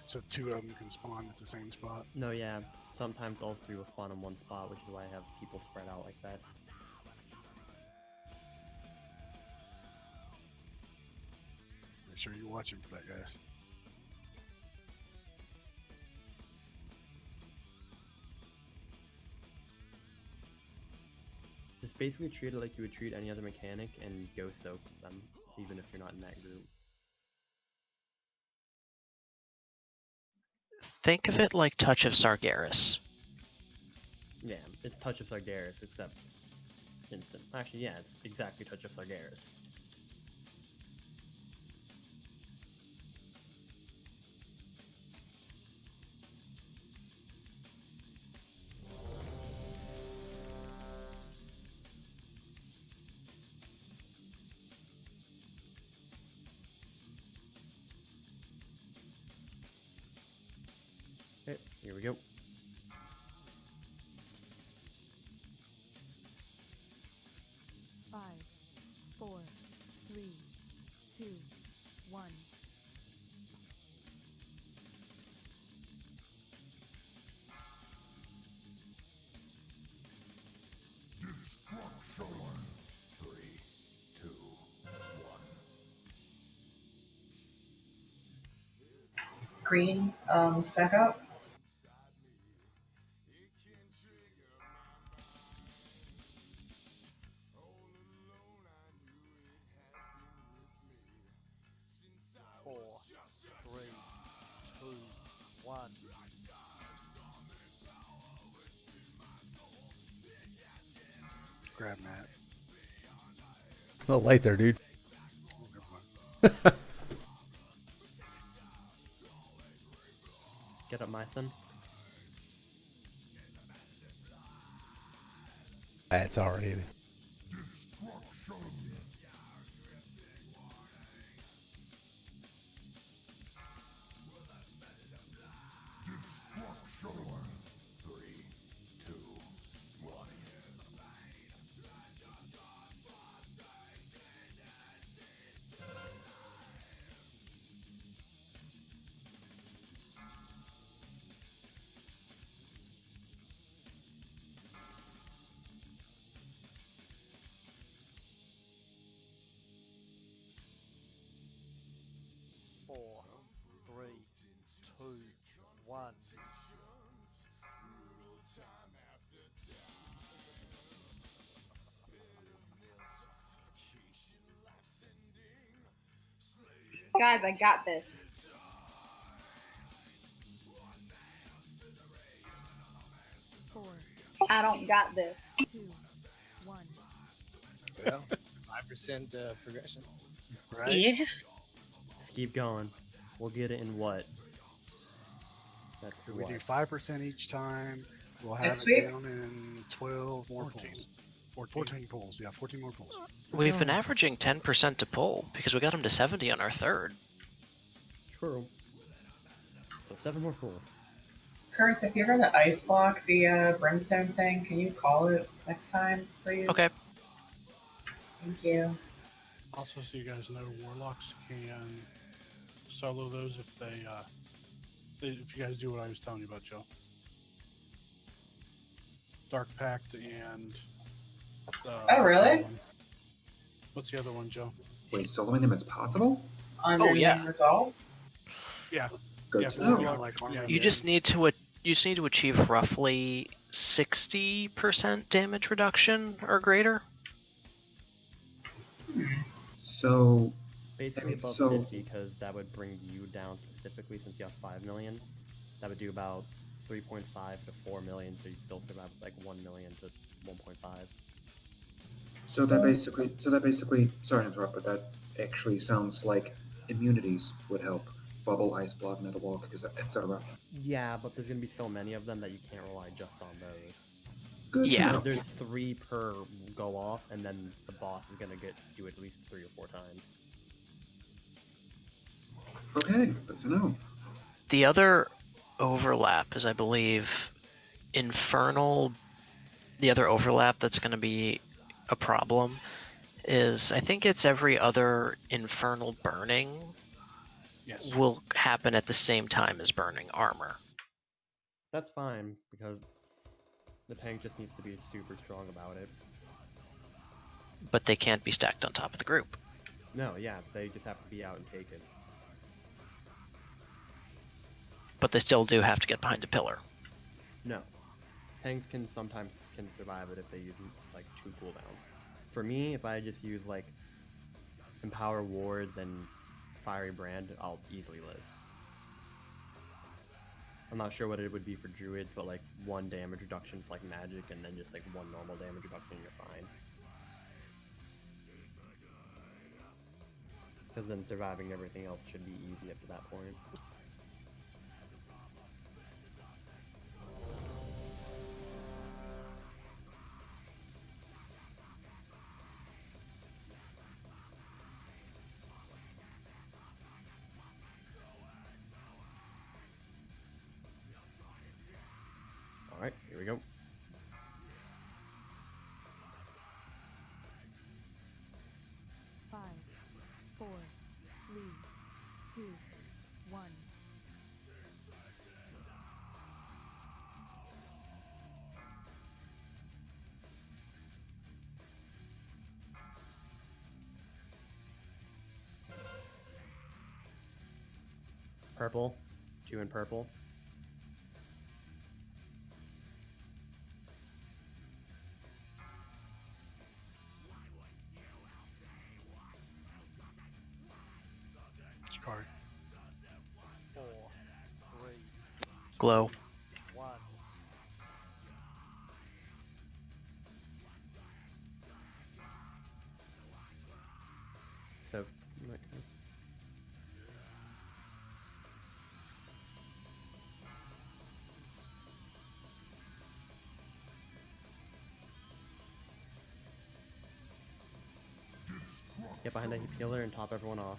So two of them can spawn at the same spot. No, yeah. Sometimes all three will spawn in one spot, which is why I have people spread out like this. Make sure you're watching for that, guys. Just basically treat it like you would treat any other mechanic and go soak them, even if you're not in that group. Think of it like Touch of Sargeras. Yeah, it's Touch of Sargeras, except instant. Actually, yeah, it's exactly Touch of Sargeras. Okay, here we go. Five, four, three, two, one. Green, stack up. Four, three, two, one. Grab Matt. A little late there, dude. Get up, my son. That's already. Four, three, two, one. Guys, I got this. Four, I don't got this. 2, 1. Well, 5% progression. Right? Yeah. Just keep going. We'll get it in what? That's So we what? do 5% each time. We'll have Next it week? down in 12 more 14. pulls. 14 pulls. Yeah, 14 more pulls. We've been averaging 10% to pull because we got him to 70 on our third. True. So 7 more pulls. Kurth, if you're going to ice block the brimstone thing, can you call it next time, please? Okay. Thank you. Also, so you guys know, warlocks can solo those if if you guys do what I was telling you about, Joe. Dark Pact and. Oh, really? What's the other one, Joe? Wait, soloing them is possible? On Oh, your yeah. main resolve? Yeah. Good Yeah, to know. Kinda like Armor You just Games. need to achieve roughly 60% damage reduction or greater. So, Basically above so 50, because that would bring you down specifically since you have 5 million. That would do about 3.5 to 4 million, so you still survive with like 1 million to 1.5. So that basically, sorry to interrupt, but that actually sounds like immunities would help. Bubble, ice block, metal walk, etc. Yeah, but there's gonna be so many of them that you can't rely just on those. Good Yeah. to know. There's 3 per go off, and then the boss is gonna do at least 3 or 4 times. Okay, good to know. The other overlap is, I believe, Infernal. The other overlap that's going to be a problem is I think it's every other Infernal burning Yes. will happen at the same time as burning armor. That's fine, because the tank just needs to be super strong about it. But they can't be stacked on top of the group. No, yeah, they just have to be out and take it. But they still do have to get behind a pillar. No. Tanks can sometimes survive it if they use like 2 cooldowns. For me, if I just use like Empower Wards and Fiery Brand, I'll easily live. I'm not sure what it would be for druids, but like 1 damage reduction for like magic, and then just like 1 normal damage reduction, you're fine. Because then surviving everything else should be easy up to that point. Alright, here we go. Five, four, three, two, one. Purple. 2 in purple. Which card? 4, 3, Glow. 1. So, okay. Get behind that healer and top everyone off.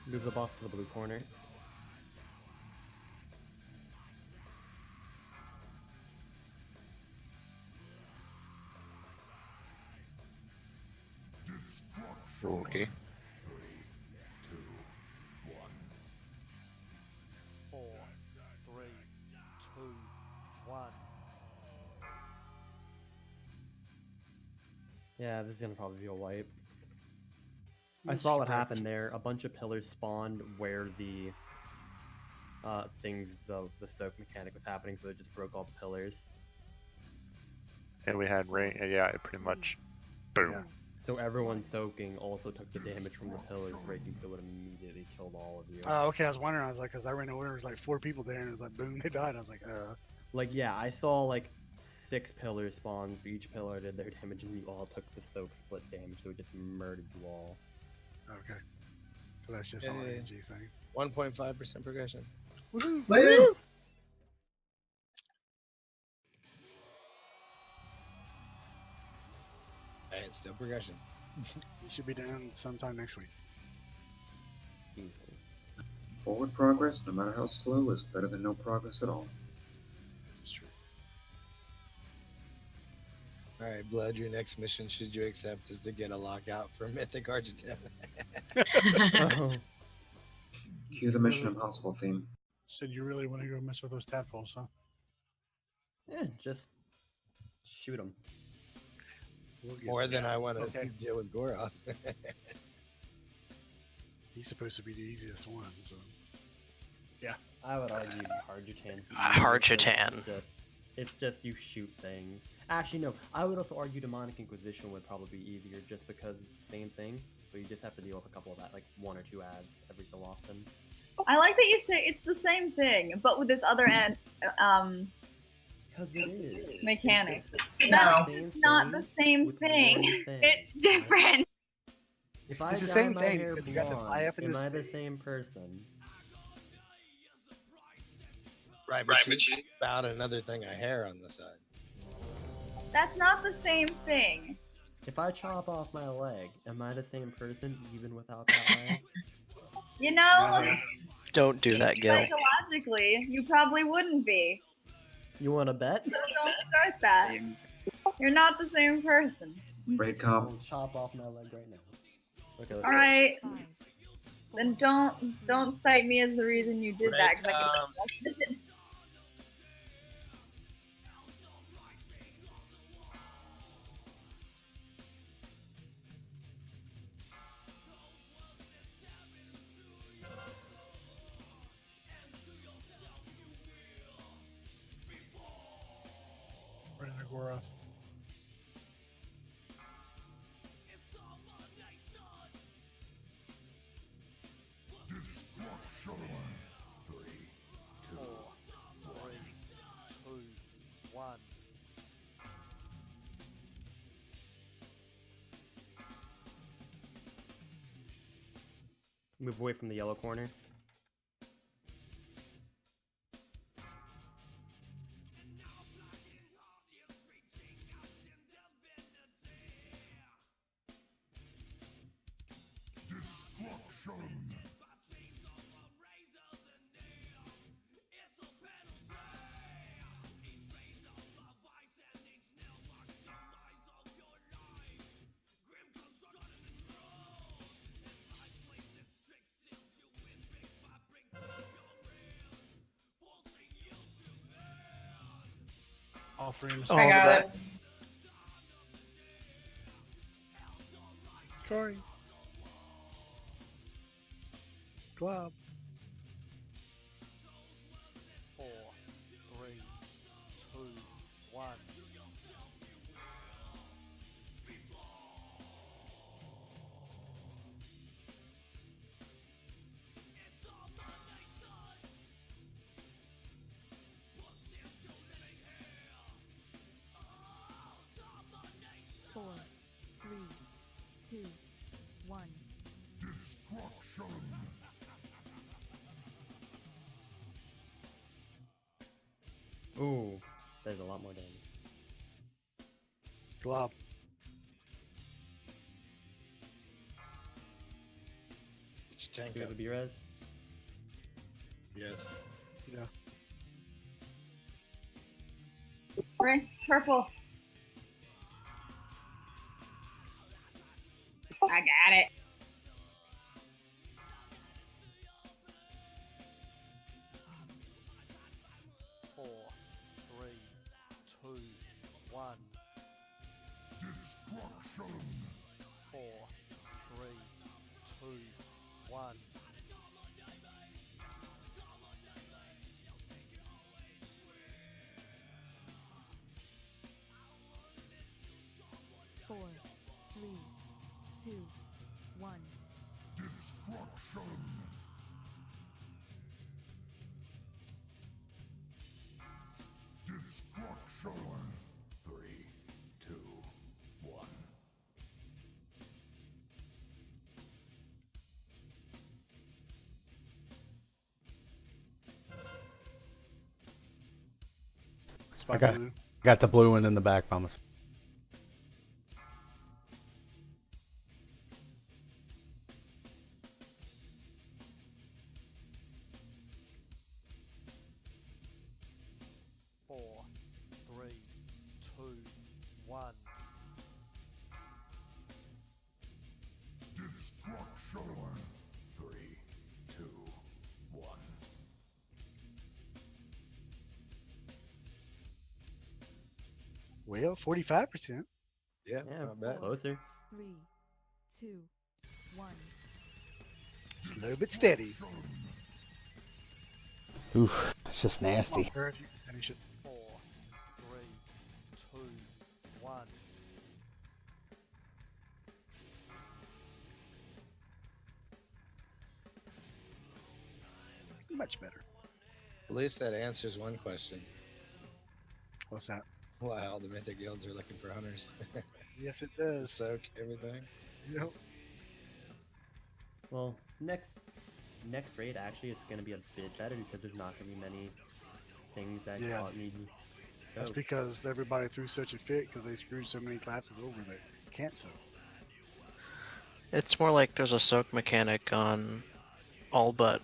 Move the boss to the blue corner. Okay. 4, 3, 2, 1. Yeah, this is gonna probably be a wipe. I Let's saw what keep happened practicing. there. A bunch of pillars spawned where the the soak mechanic was happening, so it just broke all the pillars. And we had rain. Yeah, it pretty much. Boom. Yeah. So everyone soaking also took the damage from the pillars breaking, so it would immediately killed all of you. Oh, okay. I was wondering. I was like, because I ran over, there was like 4 people there, and it was like, boom, they died. I was like, Like, yeah, I saw like 6 pillar spawns. Each pillar did their damage, and you all took the soak split damage, so it just murdered you all. okay. So that's just Yeah, an yeah, yeah. RNG thing. 1.5% progression. Woohoo! Woo! And it's still progression. You should be done sometime next week. Easily. Forward progress, no matter how slow, is better than no progress at all. This is true. Alright, Blood, your next mission, should you accept, is to get a lockout for Mythic Argentina. Oh. Cue the Mission Impossible theme. Said you really want to go mess with those tadpoles, huh? Yeah, just shoot them. We'll get More this. than I want to Okay. deal with Goroth. He's supposed to be the easiest one, so. I would argue Harjatan's Harjatan. It's just you shoot things. Actually, no. I would also argue Demonic Inquisition would probably be easier just because it's the same thing, but you just have to deal with a couple of that, like 1 or 2 ads every so often. I like that you say it's the same thing, but with this other Because it is. mechanics. No. That's not the same with thing. one thing. It's different. If I It's the dye same my thing, hair except you got to fly up in blonde, this am I the space. same person? Right, but you found another thing of hair on the side. That's not the same thing. If I chop off my leg, am I the same person even without that leg? You know, Don't do that, Gil. psychologically, you probably wouldn't be. You want to bet? So don't start that. You're not the same person. Great comp. I'll chop off my leg right now. Okay, let's All go. right. Five, Then don't cite me as the reason you did that. 'Cause I couldn't. Goroth. Four, three, two, one. Move away from the yellow corner. All three in the Oh, I same. got right. it. Corey. Glob. 4, 3, 2, 1. Four, three, two, one. Ooh, there's a lot more damage. Glob. Tank Do we have up. a B-res? Yes. Yeah. Orange, purple. I got it. Four, three, two, one. Four, three, two, one. Four, three, two, one. Spot I got blue. got the blue one in the back, promise. Four, three, two, one. Well, 45%. Yeah, Yeah, not bad. closer. Three, two, one. Slow but steady. Oof, it's just nasty. Come on, Garrett, you finish it. 4, 3, 2, 1. Much better. At least that answers one question. What's that? Why all the mythic guilds are looking for hunters. Yes, it does. Soak everything. Yep. Well, next raid actually it's gonna be a bit better because there's not gonna be many things that Yeah. need. That's soak. because everybody threw such a fit because they screwed so many classes over that can't soak. It's more like there's a soak mechanic on all but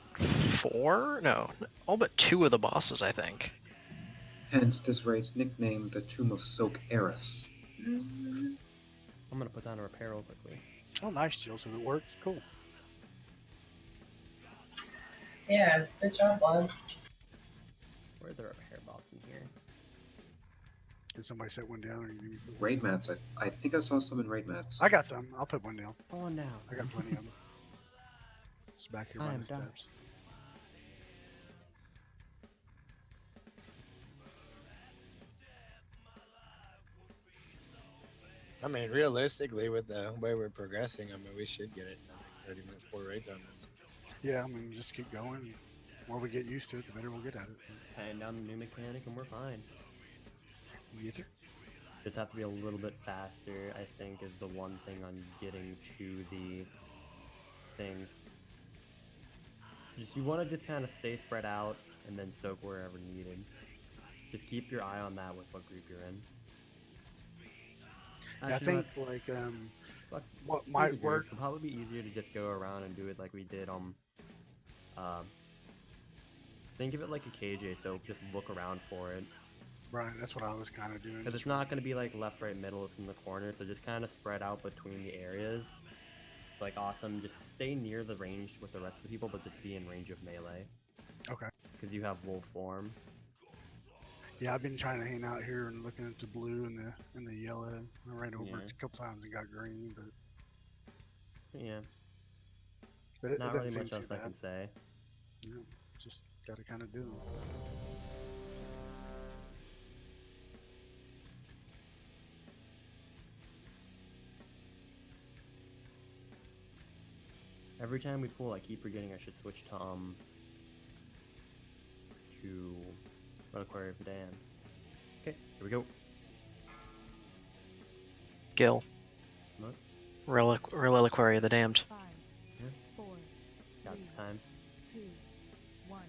all but 2 of the bosses, I think. Hence this raid's nickname, the Tomb of Soak Eris. I'm gonna put down a repair real quickly. Oh, nice, Jill. So it works. Cool. Yeah, good job, bud. Where are the repair bots in here? Did somebody set one down? Or you... Raid mats. I think I saw some in raid mats. I got some. I'll put one down. Oh no. I got plenty of them. It's back here I by am the done. steps. I mean, realistically, with the way we're progressing, I mean, we should get it in the next 30 minutes before raid time ends. Yeah, I mean, just keep going. The more we get used to it, the better we'll get at it. So. Hand down the new mechanic and we're fine. Mythic? Just have to be a little bit faster, I think, is the one thing on getting to the things. You want to just kind of stay spread out and then soak wherever needed. Just keep your eye on that with what group you're in. I think like what might work. It'll probably be easier to just go around and do it like we did on. Think of it like a KJ, so just look around for it. Right, that's what I was kind of doing. Because it's not going to be like left, right, middle, it's in the corner, so just kind of spread out between the areas. It's like awesome, just stay near the range with the rest of the people, but just be in range of melee. Okay. Because you have wolf form. Yeah, I've been trying to hang out here and looking at the blue and the yellow. I ran over it a couple times and got green, but yeah. But it not doesn't really seem much too else I bad. can say. Yeah, just got to kind of do them. Every time we pull, I keep forgetting I should switch to Reliquary of the Damned. Okay, here we go. Gil. What? Reliquary of the Damned. 5, Yeah. 4, Got 3, this time. 2, 1.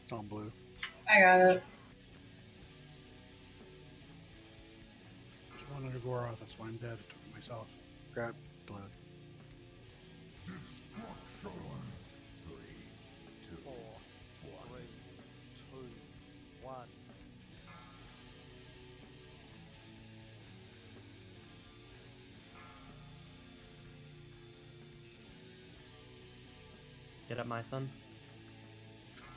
It's on blue. I got it. There's one under Goroth, that's why I'm dead. I took it myself. Grab blood. 4, 3, 2, 1. Get up, my son.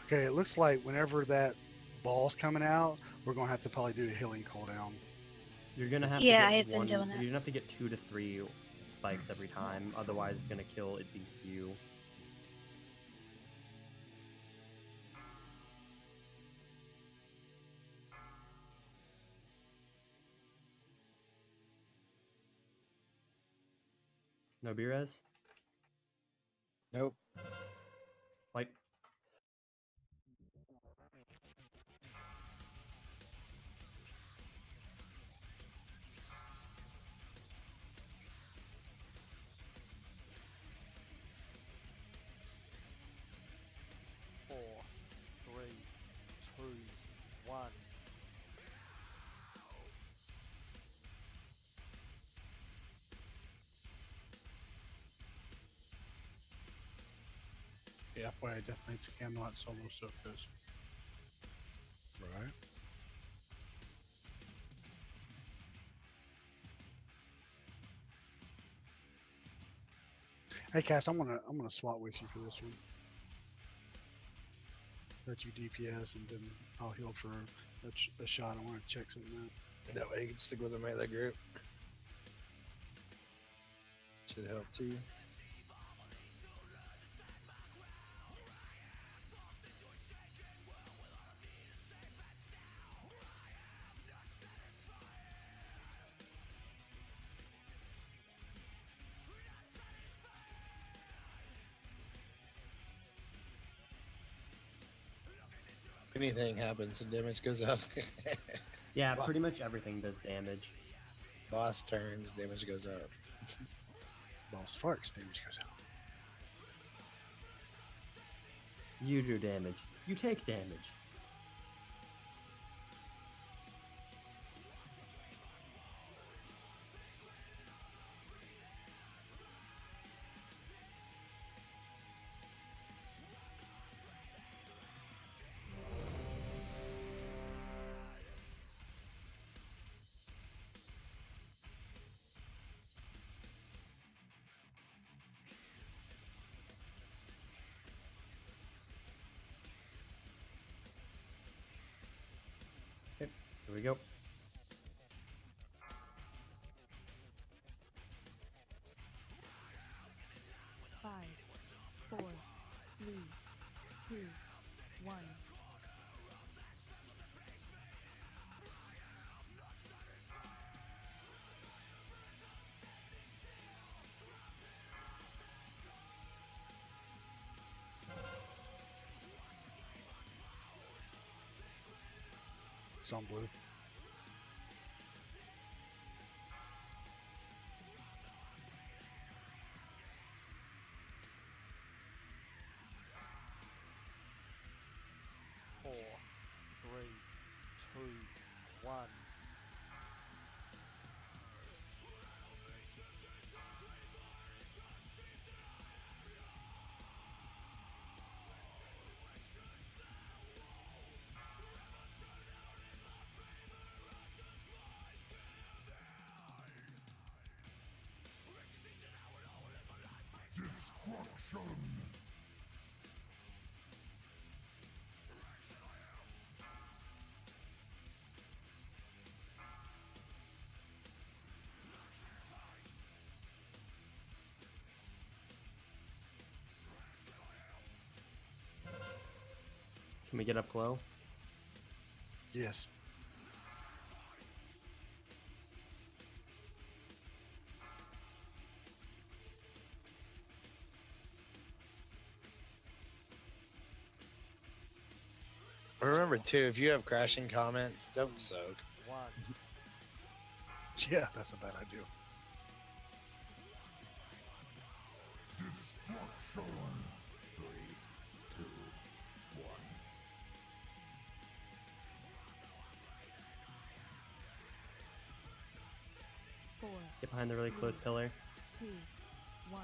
Okay, it looks like whenever that ball's coming out, we're gonna have to probably do a healing cooldown. You're gonna have Yeah, to get I've been doing that. You're gonna have to get 2 to 3 spikes every time, otherwise it's gonna kill at least you. No B-res? Nope. Like. Four, 3, 2, 1. Yeah, FYI, Death Knights cannot solo soak this. Right. Hey Cass, I'm gonna swap with you for this one. Let you DPS and then I'll heal for a shot. I want to check something out. That way you can stick with the melee group. Should help too. Anything happens, the damage goes up. Yeah, pretty much everything does damage. Boss turns, damage goes up. Boss farts, damage goes out. You do damage. You take damage. Okay, here we go. It's on blue. Four, three, two, one. Can we get up glow? Yes. Remember too, if you have crashing comment, don't soak. One. Yeah, that's a bad idea. Four, Get behind the really close pillar. 2, 1.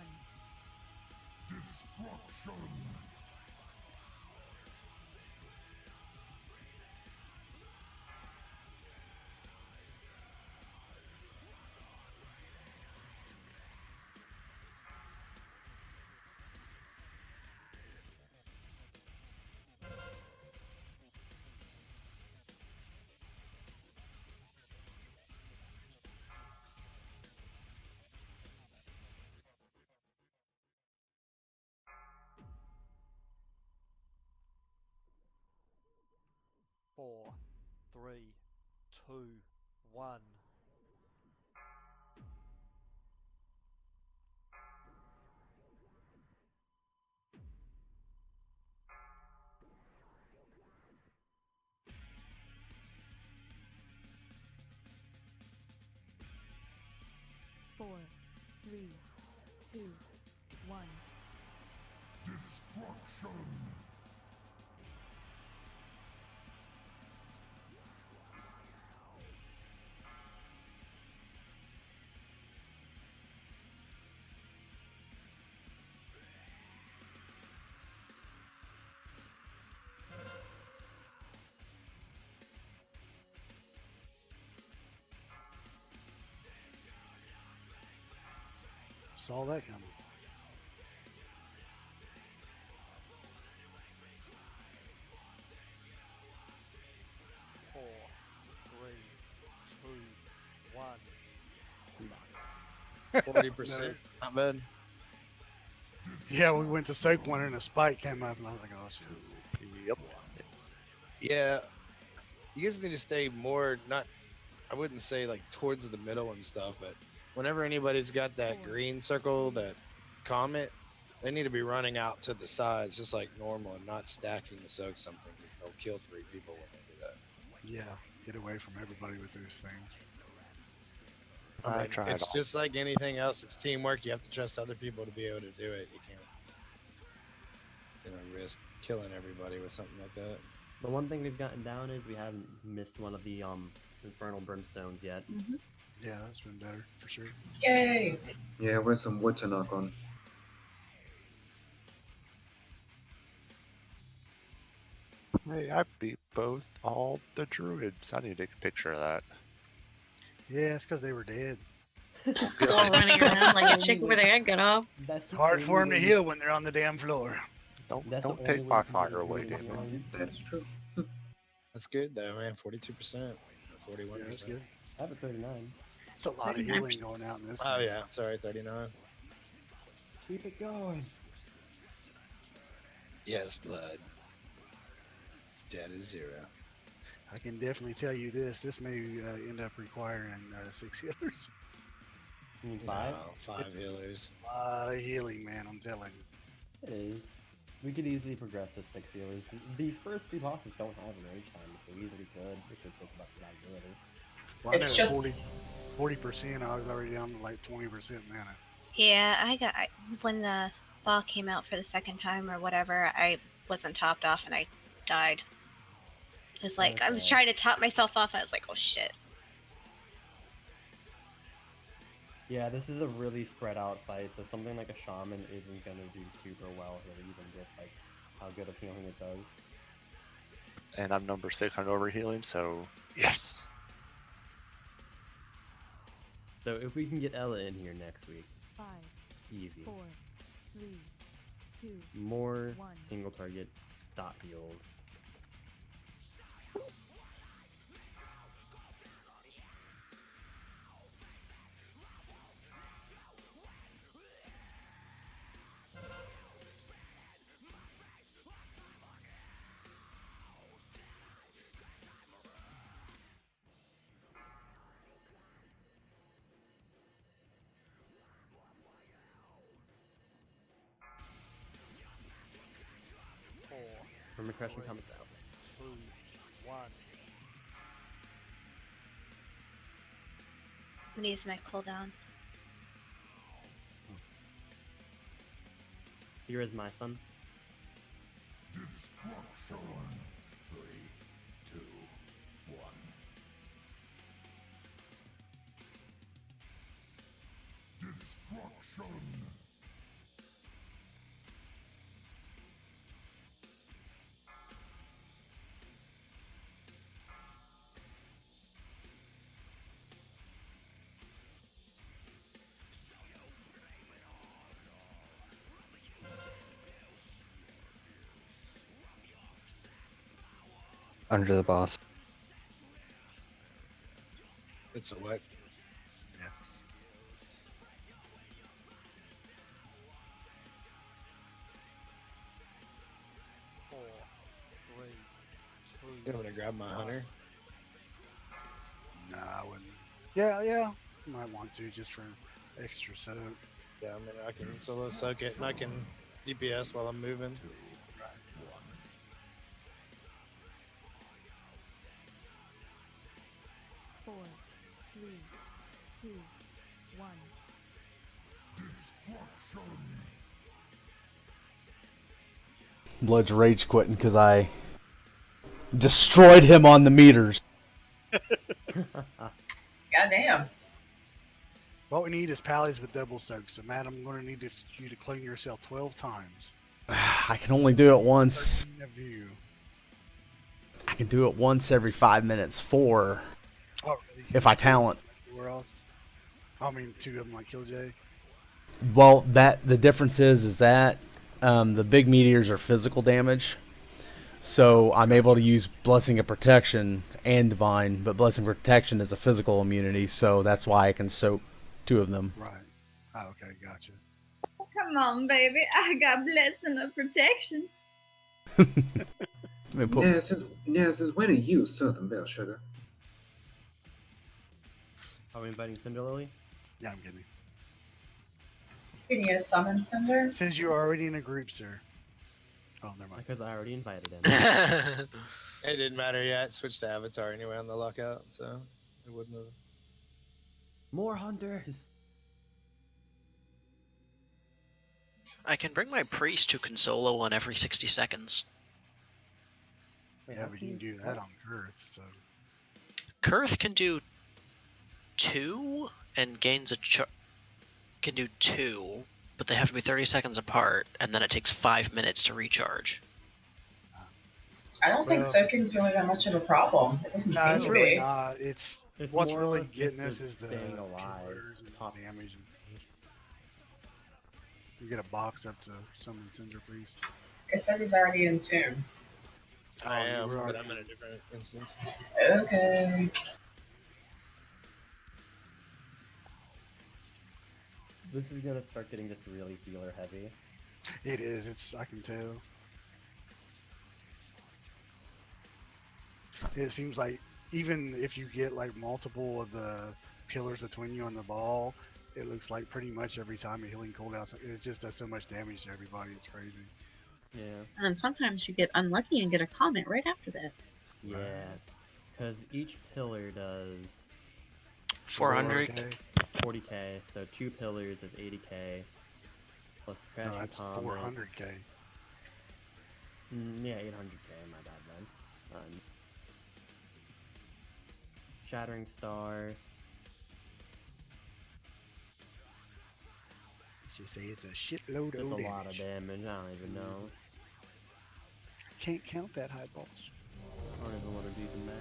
Four, three, two, one. Four, 3, 2, 1. Saw that coming. Four, three, two, one. 40%. Not bad. Yeah, we went to soak one and a spike came up and I was like, oh shit. Yep. Yeah. You guys need to stay more, not, I wouldn't say like towards the middle and stuff, but whenever anybody's got that green circle, that comet, they need to be running out to the sides just like normal and not stacking to soak something, 'cause they'll kill 3 people when they do that. Yeah, get away from everybody with those things. I mean, tried it's all. just like anything else. It's teamwork. You have to trust other people to be able to do it. You can't, risk killing everybody with something like that. The one thing we've gotten down is we haven't missed one of the infernal brimstones yet. Yeah, that's been better for sure. Yay! Yeah, where's some wood to knock on? Hey, I beat both all the druids. I need to take a picture of that. Yeah, it's because they were dead. All running around like a chicken with their head cut off. It's hard for them to heal when they're on the damn floor. Don't take my fire away, Daniel. That is true. That's good though, man. 42%, 41%. Yeah, that's good. I have a 39. It's a lot of healing going out in this. Oh thing. yeah, sorry, 39. Keep it going. Yes, blood. Dead is 0. I can definitely tell you this. This may end up requiring 6 healers. You mean 5? No, 5 healers. A lot of healing, man. I'm telling you. It is. We could easily progress with 6 healers. These first 3 bosses don't have rage time, so we easily could. It's just about survivability. Well, I It's know just 40%. I was already down to like 20% mana. Yeah, when the ball came out for the second time or whatever, I wasn't topped off and I died. It was like I was Okay. trying to top myself off. I was like, oh shit. Yeah, this is a really spread out fight, so something like a shaman isn't gonna do super well here, even with like how good of healing it does. And I'm number 6 on overhealing, so yes. So if we can get Ella in here next week, 5, easy. 4, 3, 2, More 1. single target stop heals. From Repression comes out. 2, 1. I'm gonna use my cooldown. Here is my son. Under the boss. It's a what? Yeah. Four, three, two. You want to grab my hunter? Nah, I wouldn't. Yeah, you might want to just for extra soak. Yeah, I mean I can solo soak it and I can DPS while I'm moving. Right. 4, 3, 2, 1. Blood's rage quitting because I destroyed him on the meters. goddamn. What we need is pallies with double soak. So, Matt, I'm going to need you to clean yourself 12 times. I can only do it once. 13 of you. I can do it once every 5 minutes. 4 Oh, really? if I talent. Where else? I mean, 2 of them like Killjoy. Well, the difference is that the big meteors are physical damage, so I'm able to use Blessing of Protection and Divine, but Blessing of Protection is a physical immunity, so that's why I can soak 2 of them. Right. Oh, okay, gotcha. Come on, baby. I got blessing of protection. Since when are you Southern Belle Sugar? Are we inviting Cinderlily? Yeah, I'm kidding. You need a summon Cinder? Since you're already in a group, sir. Oh, never mind. Because I already invited him. It didn't matter yet. It switched to Avatar anyway on the lockout, so it wouldn't have. More hunters! I can bring my priest who can solo one every 60 seconds. Wait, Yeah, but you can do that on Goroth, so. Kurth can do 2 and gains can do 2, but they have to be 30 seconds apart, and then it takes 5 minutes to recharge. I don't think soaking's really that much of a problem. It doesn't seem it's to really be. not. It's It's what's more or really less getting just us is the staying alive. pillars and damage. You get a box up to summon Cinder Priest. It says he's already in Tomb. I you am, were but already- I'm in a different instance. Okay. This is gonna start getting just really healer heavy. It is. I can tell. It seems like even if you get like multiple of the pillars between you and the ball, it looks like pretty much every time a healing cooldown, it just does so much damage to everybody. It's crazy. Yeah. And then sometimes you get unlucky and get a comment right after that. Yeah. Because each pillar does 400. 40k, so 2 pillars is 80k. Plus trash No, and that's comment. 400k. Yeah, 800k, my bad then. Shattering Star. Let's just say it's a shitload That's of a damage. lot of damage, I don't even know. Can't count that high, boss. I don't even want to do the math.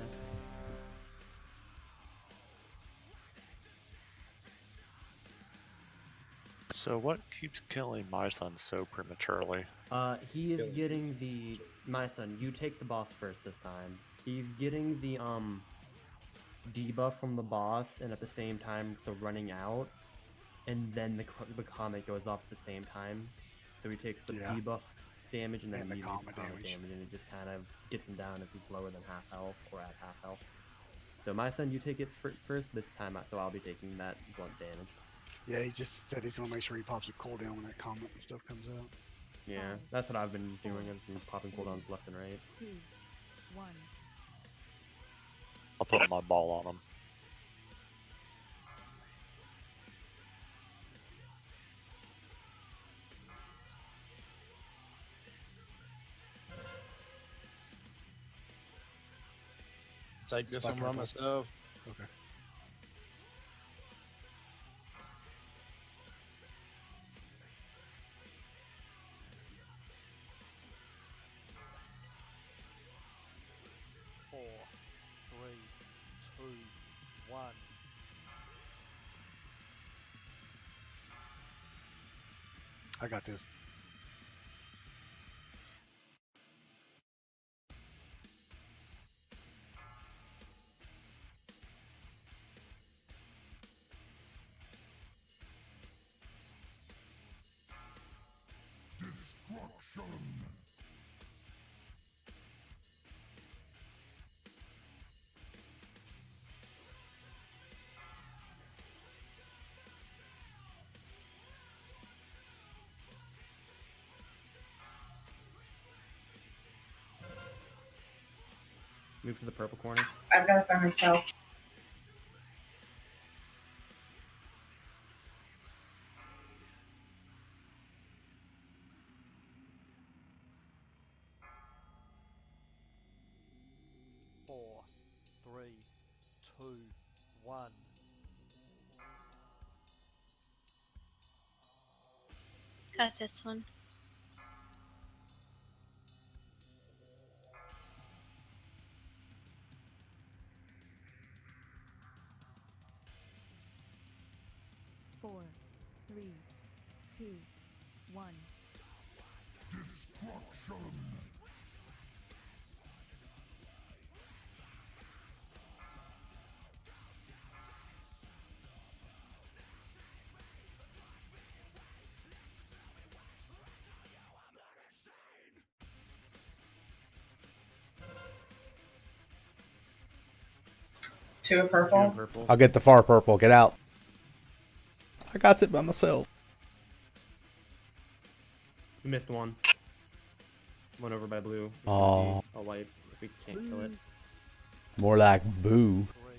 So what keeps killing my son so prematurely? He is getting the... My son, you take the boss first this time. He's getting the, debuff from the boss, and at the same time, so running out. And then the comet goes off at the same time. So he takes the debuff damage and then the immediately comet the comet damage. damage, and it just kind of gets him down if he's lower than half health or at half health. So my son, you take it first this time, so I'll be taking that blunt damage. Yeah, he just said he's gonna make sure he pops a cooldown when that comment and stuff comes out. Yeah, that's what I've been doing. I've been popping cooldowns left and right. 2, 1. I'll put my ball on him. Take this Spot one run purple. myself. Okay. Four, three, two, one. I got this. Move to the purple corner. I've got it by myself. Four, three, two, one. Got this one. Four, three, two, one. Two of purple. I'll get the far purple. Get out. I got it by myself. We missed one. One over by blue. Aw. I'll wipe if we can't kill it. More like boo. 3,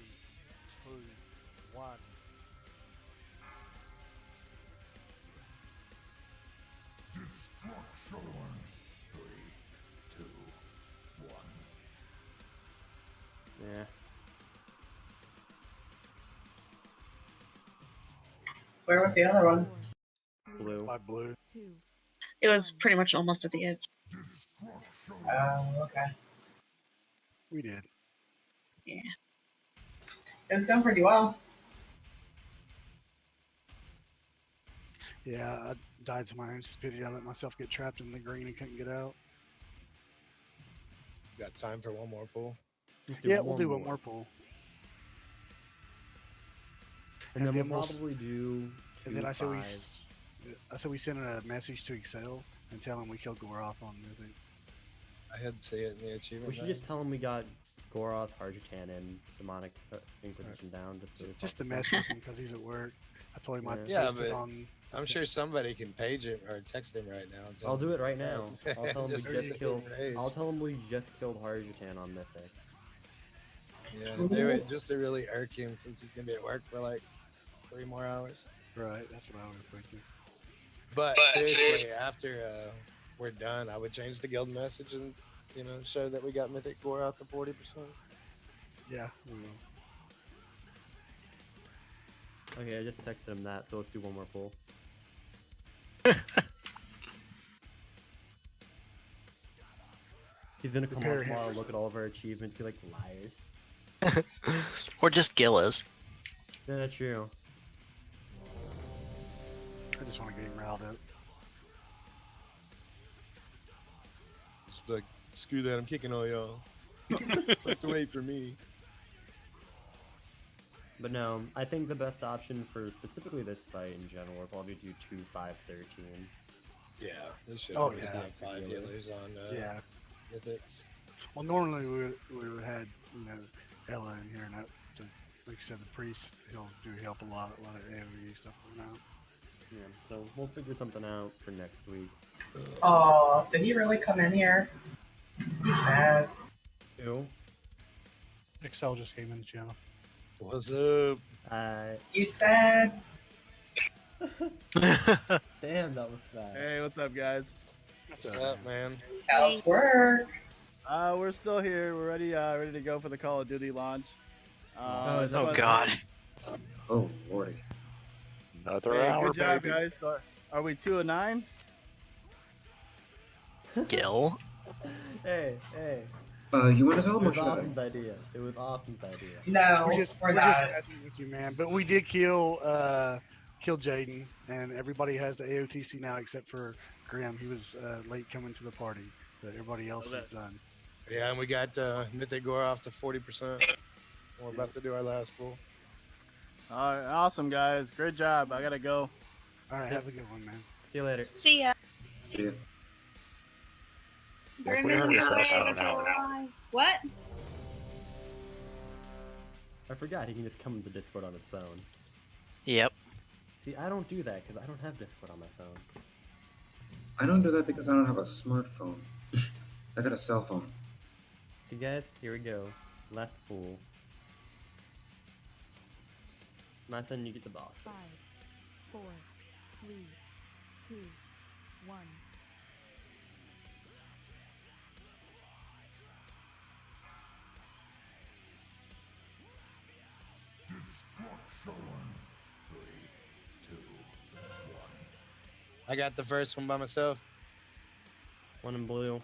2, 1. Yeah. Where was the other one? Blue. By blue. It was pretty much almost at the edge. Okay. We did. Yeah. It was going pretty well. Yeah, I died to my own stupidity. I let myself get trapped in the green and couldn't get out. Got time for one more pull? Yeah, we'll do one more pull. And then we'll we'll probably do. And then I said fives. we send a message to Excel and tell him we killed Goroth on Mythic. I had to see it in the achievement. We should just tell him we got Goroth, Harjatan, and Demonic Inquisition down. Just to mess with him because he's at work. I told him I'd Yeah, post it but on I'm sure somebody can page him or text him right now. and tell I'll him do it to right get now. up. I'll tell him we Just just visit killed. the page. I'll tell him we just killed Harujutan on Mythic. Yeah, do it just to really irk him since he's gonna be at work for like 3 more hours. Right, that's what I was thinking. But seriously, after we're done, I would change the guild message and show that we got Mythic Gore out to 40%. Yeah, we will. Okay, I just texted him that, so let's do one more pull. He's gonna come Prepare on tomorrow, hammers. look at all of our achievements, be like, liars. Or just Gillas. Yeah, true. I just want to get him riled up. Just like, screw that, I'm kicking all y'all. Just wait for me. But no, I think the best option for specifically this fight in general will probably do 2, 5, 13. Yeah, this should Oh, always yeah. have 5 healers on Yeah. Mythics. Well, normally we would have had Ella in here, and that, like I said, the priest he'll help a lot of AoE stuff now. Yeah, so we'll figure something out for next week. Oh, did he really come in here? He's bad. Ew. Excel just came in the channel. What's up? You said. Damn, that was fast. Hey, what's up, guys? What's up, man? How's work? We're still here. We're ready to go for the Call of Duty launch. Oh God. Oh lordy. Another Hey, hour, good job, baby. guys. Are we 2 of 9? Gil. Hey. You want to tell It him or was should I? Awesome's idea. It was Awesome's idea. No, We're just messing with you, man. But we did kill Jaden, and everybody has the AoTC now except for Grim. He was late coming to the party, but everybody else is done. Yeah, and we got Mythic Gore off to 40%. We're about to do our last pull. All right, awesome, guys. Great job. I gotta go. All right, have a good one, man. See you later. See ya. See ya. If we already set that out. What? I forgot he can just come to Discord on his phone. Yep. See, I don't do that because I don't have Discord on my phone. I don't do that because I don't have a smartphone. I got a cell phone. Okay, guys, here we go. Last pool. My son, you get the boss. 5, 4, 3, 2, 1. I got the first one by myself. One in blue.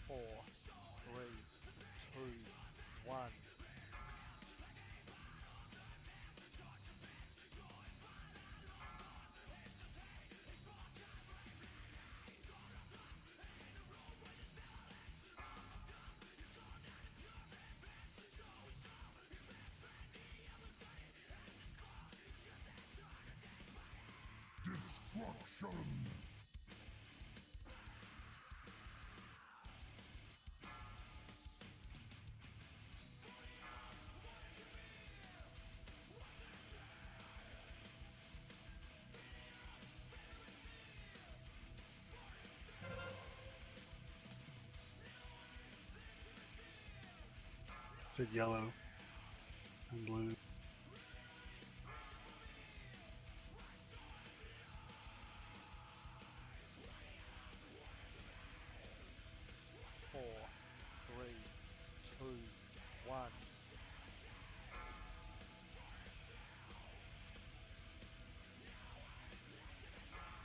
Four, three, two, one. Said yellow and blue. Four, three, two, one.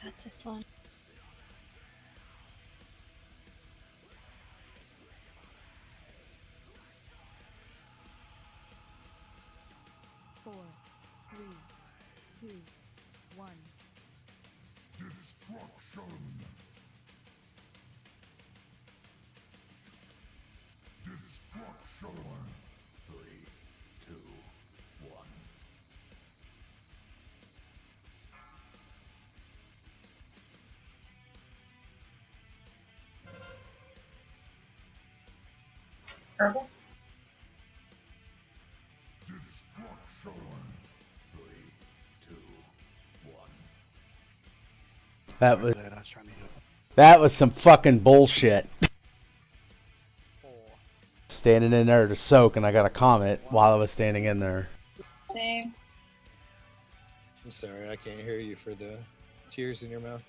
Got this one. Four, 3, 2, 1. Purple? That was I was trying to hit. that was some fucking bullshit. Standing in there to soak, and I got a comment while I was standing in there. Same. I'm sorry, I can't hear you for the tears in your mouth.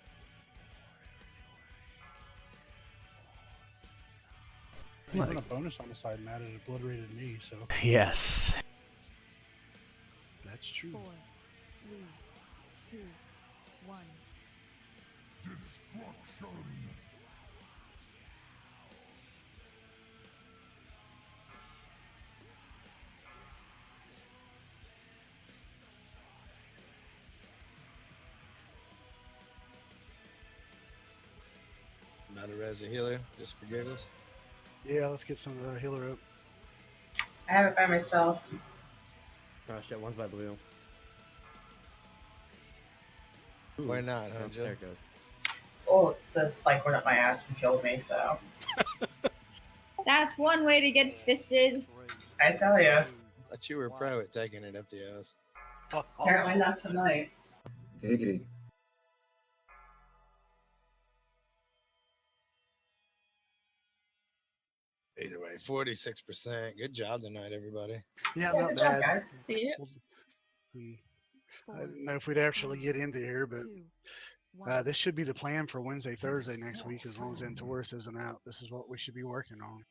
Even a bonus on the side, Matt, it obliterated me, so. Yes. That's true. 4, 3, 2, 1. Not a res a healer, just forgive us. Yeah, let's get some of the healer up. I have it by myself. Oh shit, one's by blue. Why not, huh, Oh, Jill? there it goes. Oh, the spike went up my ass and killed me, so. That's one way to get fisted. I tell you. Thought you were pro at taking it up the ass. Apparently not tonight. Giggity. Either way, 46%. Good job tonight, everybody. Yeah, Yeah, not good job, bad. guys. I don't know if we'd actually get into here, but this should be the plan for Wednesday, Thursday next week. As long as Taurus isn't out, this is what we should be working on.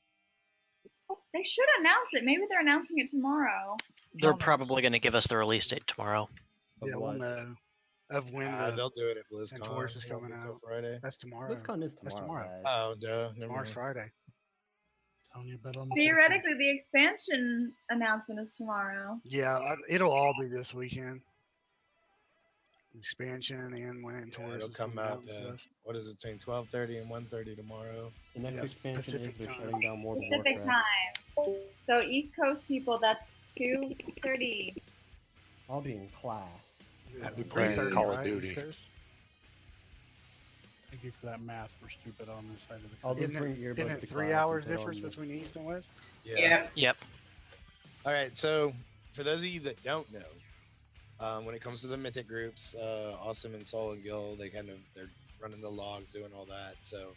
They should announce it. Maybe they're announcing it tomorrow. They're probably going to give us the release date tomorrow. Yeah, we'll know of when they'll do it at BlizzCon. Taurus is It won't coming be till out. Friday. That's tomorrow. BlizzCon is That's tomorrow, tomorrow. guys. Oh, duh. Never Tomorrow's mind. Friday. Telling you bet on the Theoretically, the expansion announcement is tomorrow. Yeah, it'll all be this weekend. Expansion and when Taurus It'll is come coming out out, and stuff. what is it, between 12:30 and 1:30 tomorrow? The next Yes, expansion Pacific is they're time. shutting down World of Pacific Warcraft. times. So East Coast people, that's 2:30. I'll be in class. I'd be 3:30, playing Call of right, Duty. East Coast? Thank you for that math. We're stupid on this side of the I'll country. just bring earbuds Isn't it to 3 class hours and put difference on the- between East and West? Yeah. Yep. All right, so for those of you that don't know, when it comes to the mythic groups, Awesome and Soul and Gil, they're running the logs, doing all that. So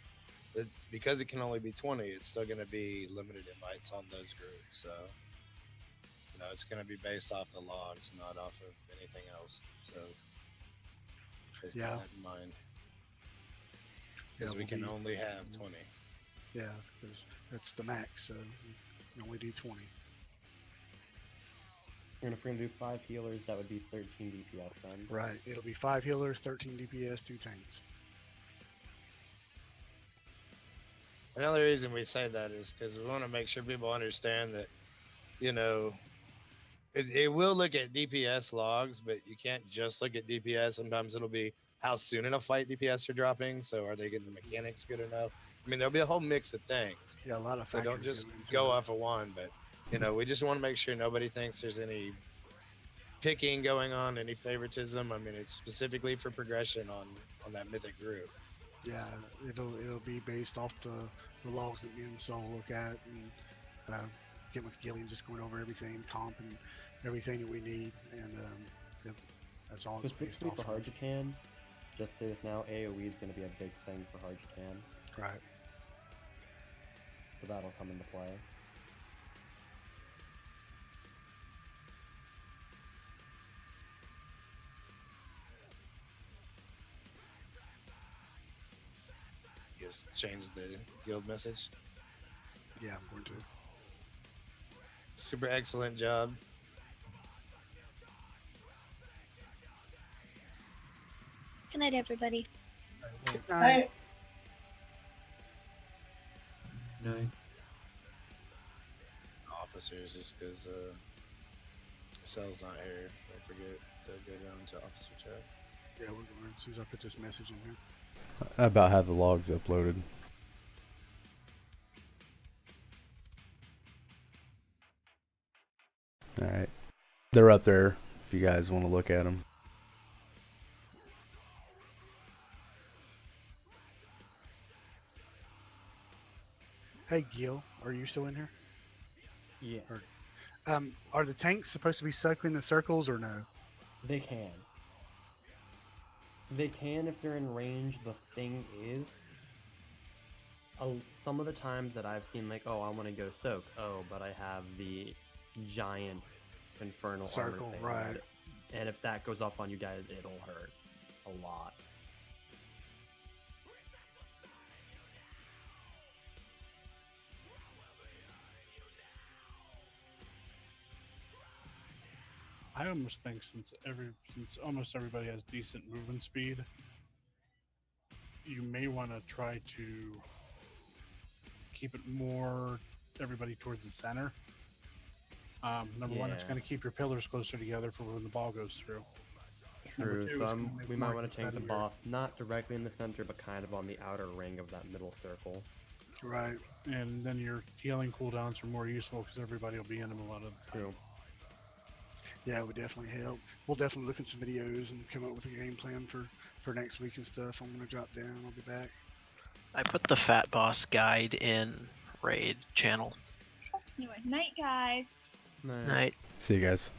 it's because it can only be 20, it's still going to be limited invites on those groups. So it's going to be based off the logs, not off of anything else. So just keep that in mind, because we can only have 20. Yeah, because that's the max, so you can only do 20. And if we're gonna do 5 healers, that would be 13 DPS then. Right, it'll be 5 healers, 13 DPS, 2 tanks. Another reason we say that is because we want to make sure people understand that, it will look at DPS logs, but you can't just look at DPS. Sometimes it'll be how soon in a fight DPS are dropping. So are they getting the mechanics good enough? I mean, there'll be a whole mix of things. Yeah, a lot of So factors. don't just into go it. off of one, but we just want to make sure nobody thinks there's any picking going on, any favoritism. I mean, it's specifically for progression on that mythic group. Yeah, it'll be based off the logs that me and Soul look at, and getting with Gillian, just going over everything, comp and everything that we need, and that's all it's based Specifically off for of. Harjitan, just say this now, AoE is going to be a big thing for Harjitan. Right. So that'll come into play. Just change the guild message. Yeah, I'm going to. Super excellent job. Good night, everybody. Good night. No. Officers, just because Cell's not here. Don't forget to go down to officer chat. Yeah, we're going as soon as I put this message in here. I about have the logs uploaded. All right, they're up there if you guys want to look at them. Hey, Gil, are you still in here? Yeah. Are the tanks supposed to be circling the circles or no? They can. They can if they're in range. The thing is, some of the times that I've seen, like, oh, I want to go soak. Oh, but I have the giant infernal Circle, armor thing. right. And if that goes off on you guys, it'll hurt a lot. I almost think since almost everybody has decent movement speed, you may want to try to keep it more everybody towards the center. Number one, it's Yeah. going to keep your pillars closer together for when the ball goes through. True. Two, So it's gonna make we might want markers to change the better. boss not directly in the center, but kind of on the outer ring of that middle circle. Right. And then your healing cooldowns are more useful because everybody will be in them a lot of the time. True. Yeah, it would definitely help. We'll definitely look at some videos and come up with a game plan for next week and stuff. I'm gonna drop down. I'll be back. I put the Fat Boss guide in Raid channel. Anyway, night, guys. Night. See you guys.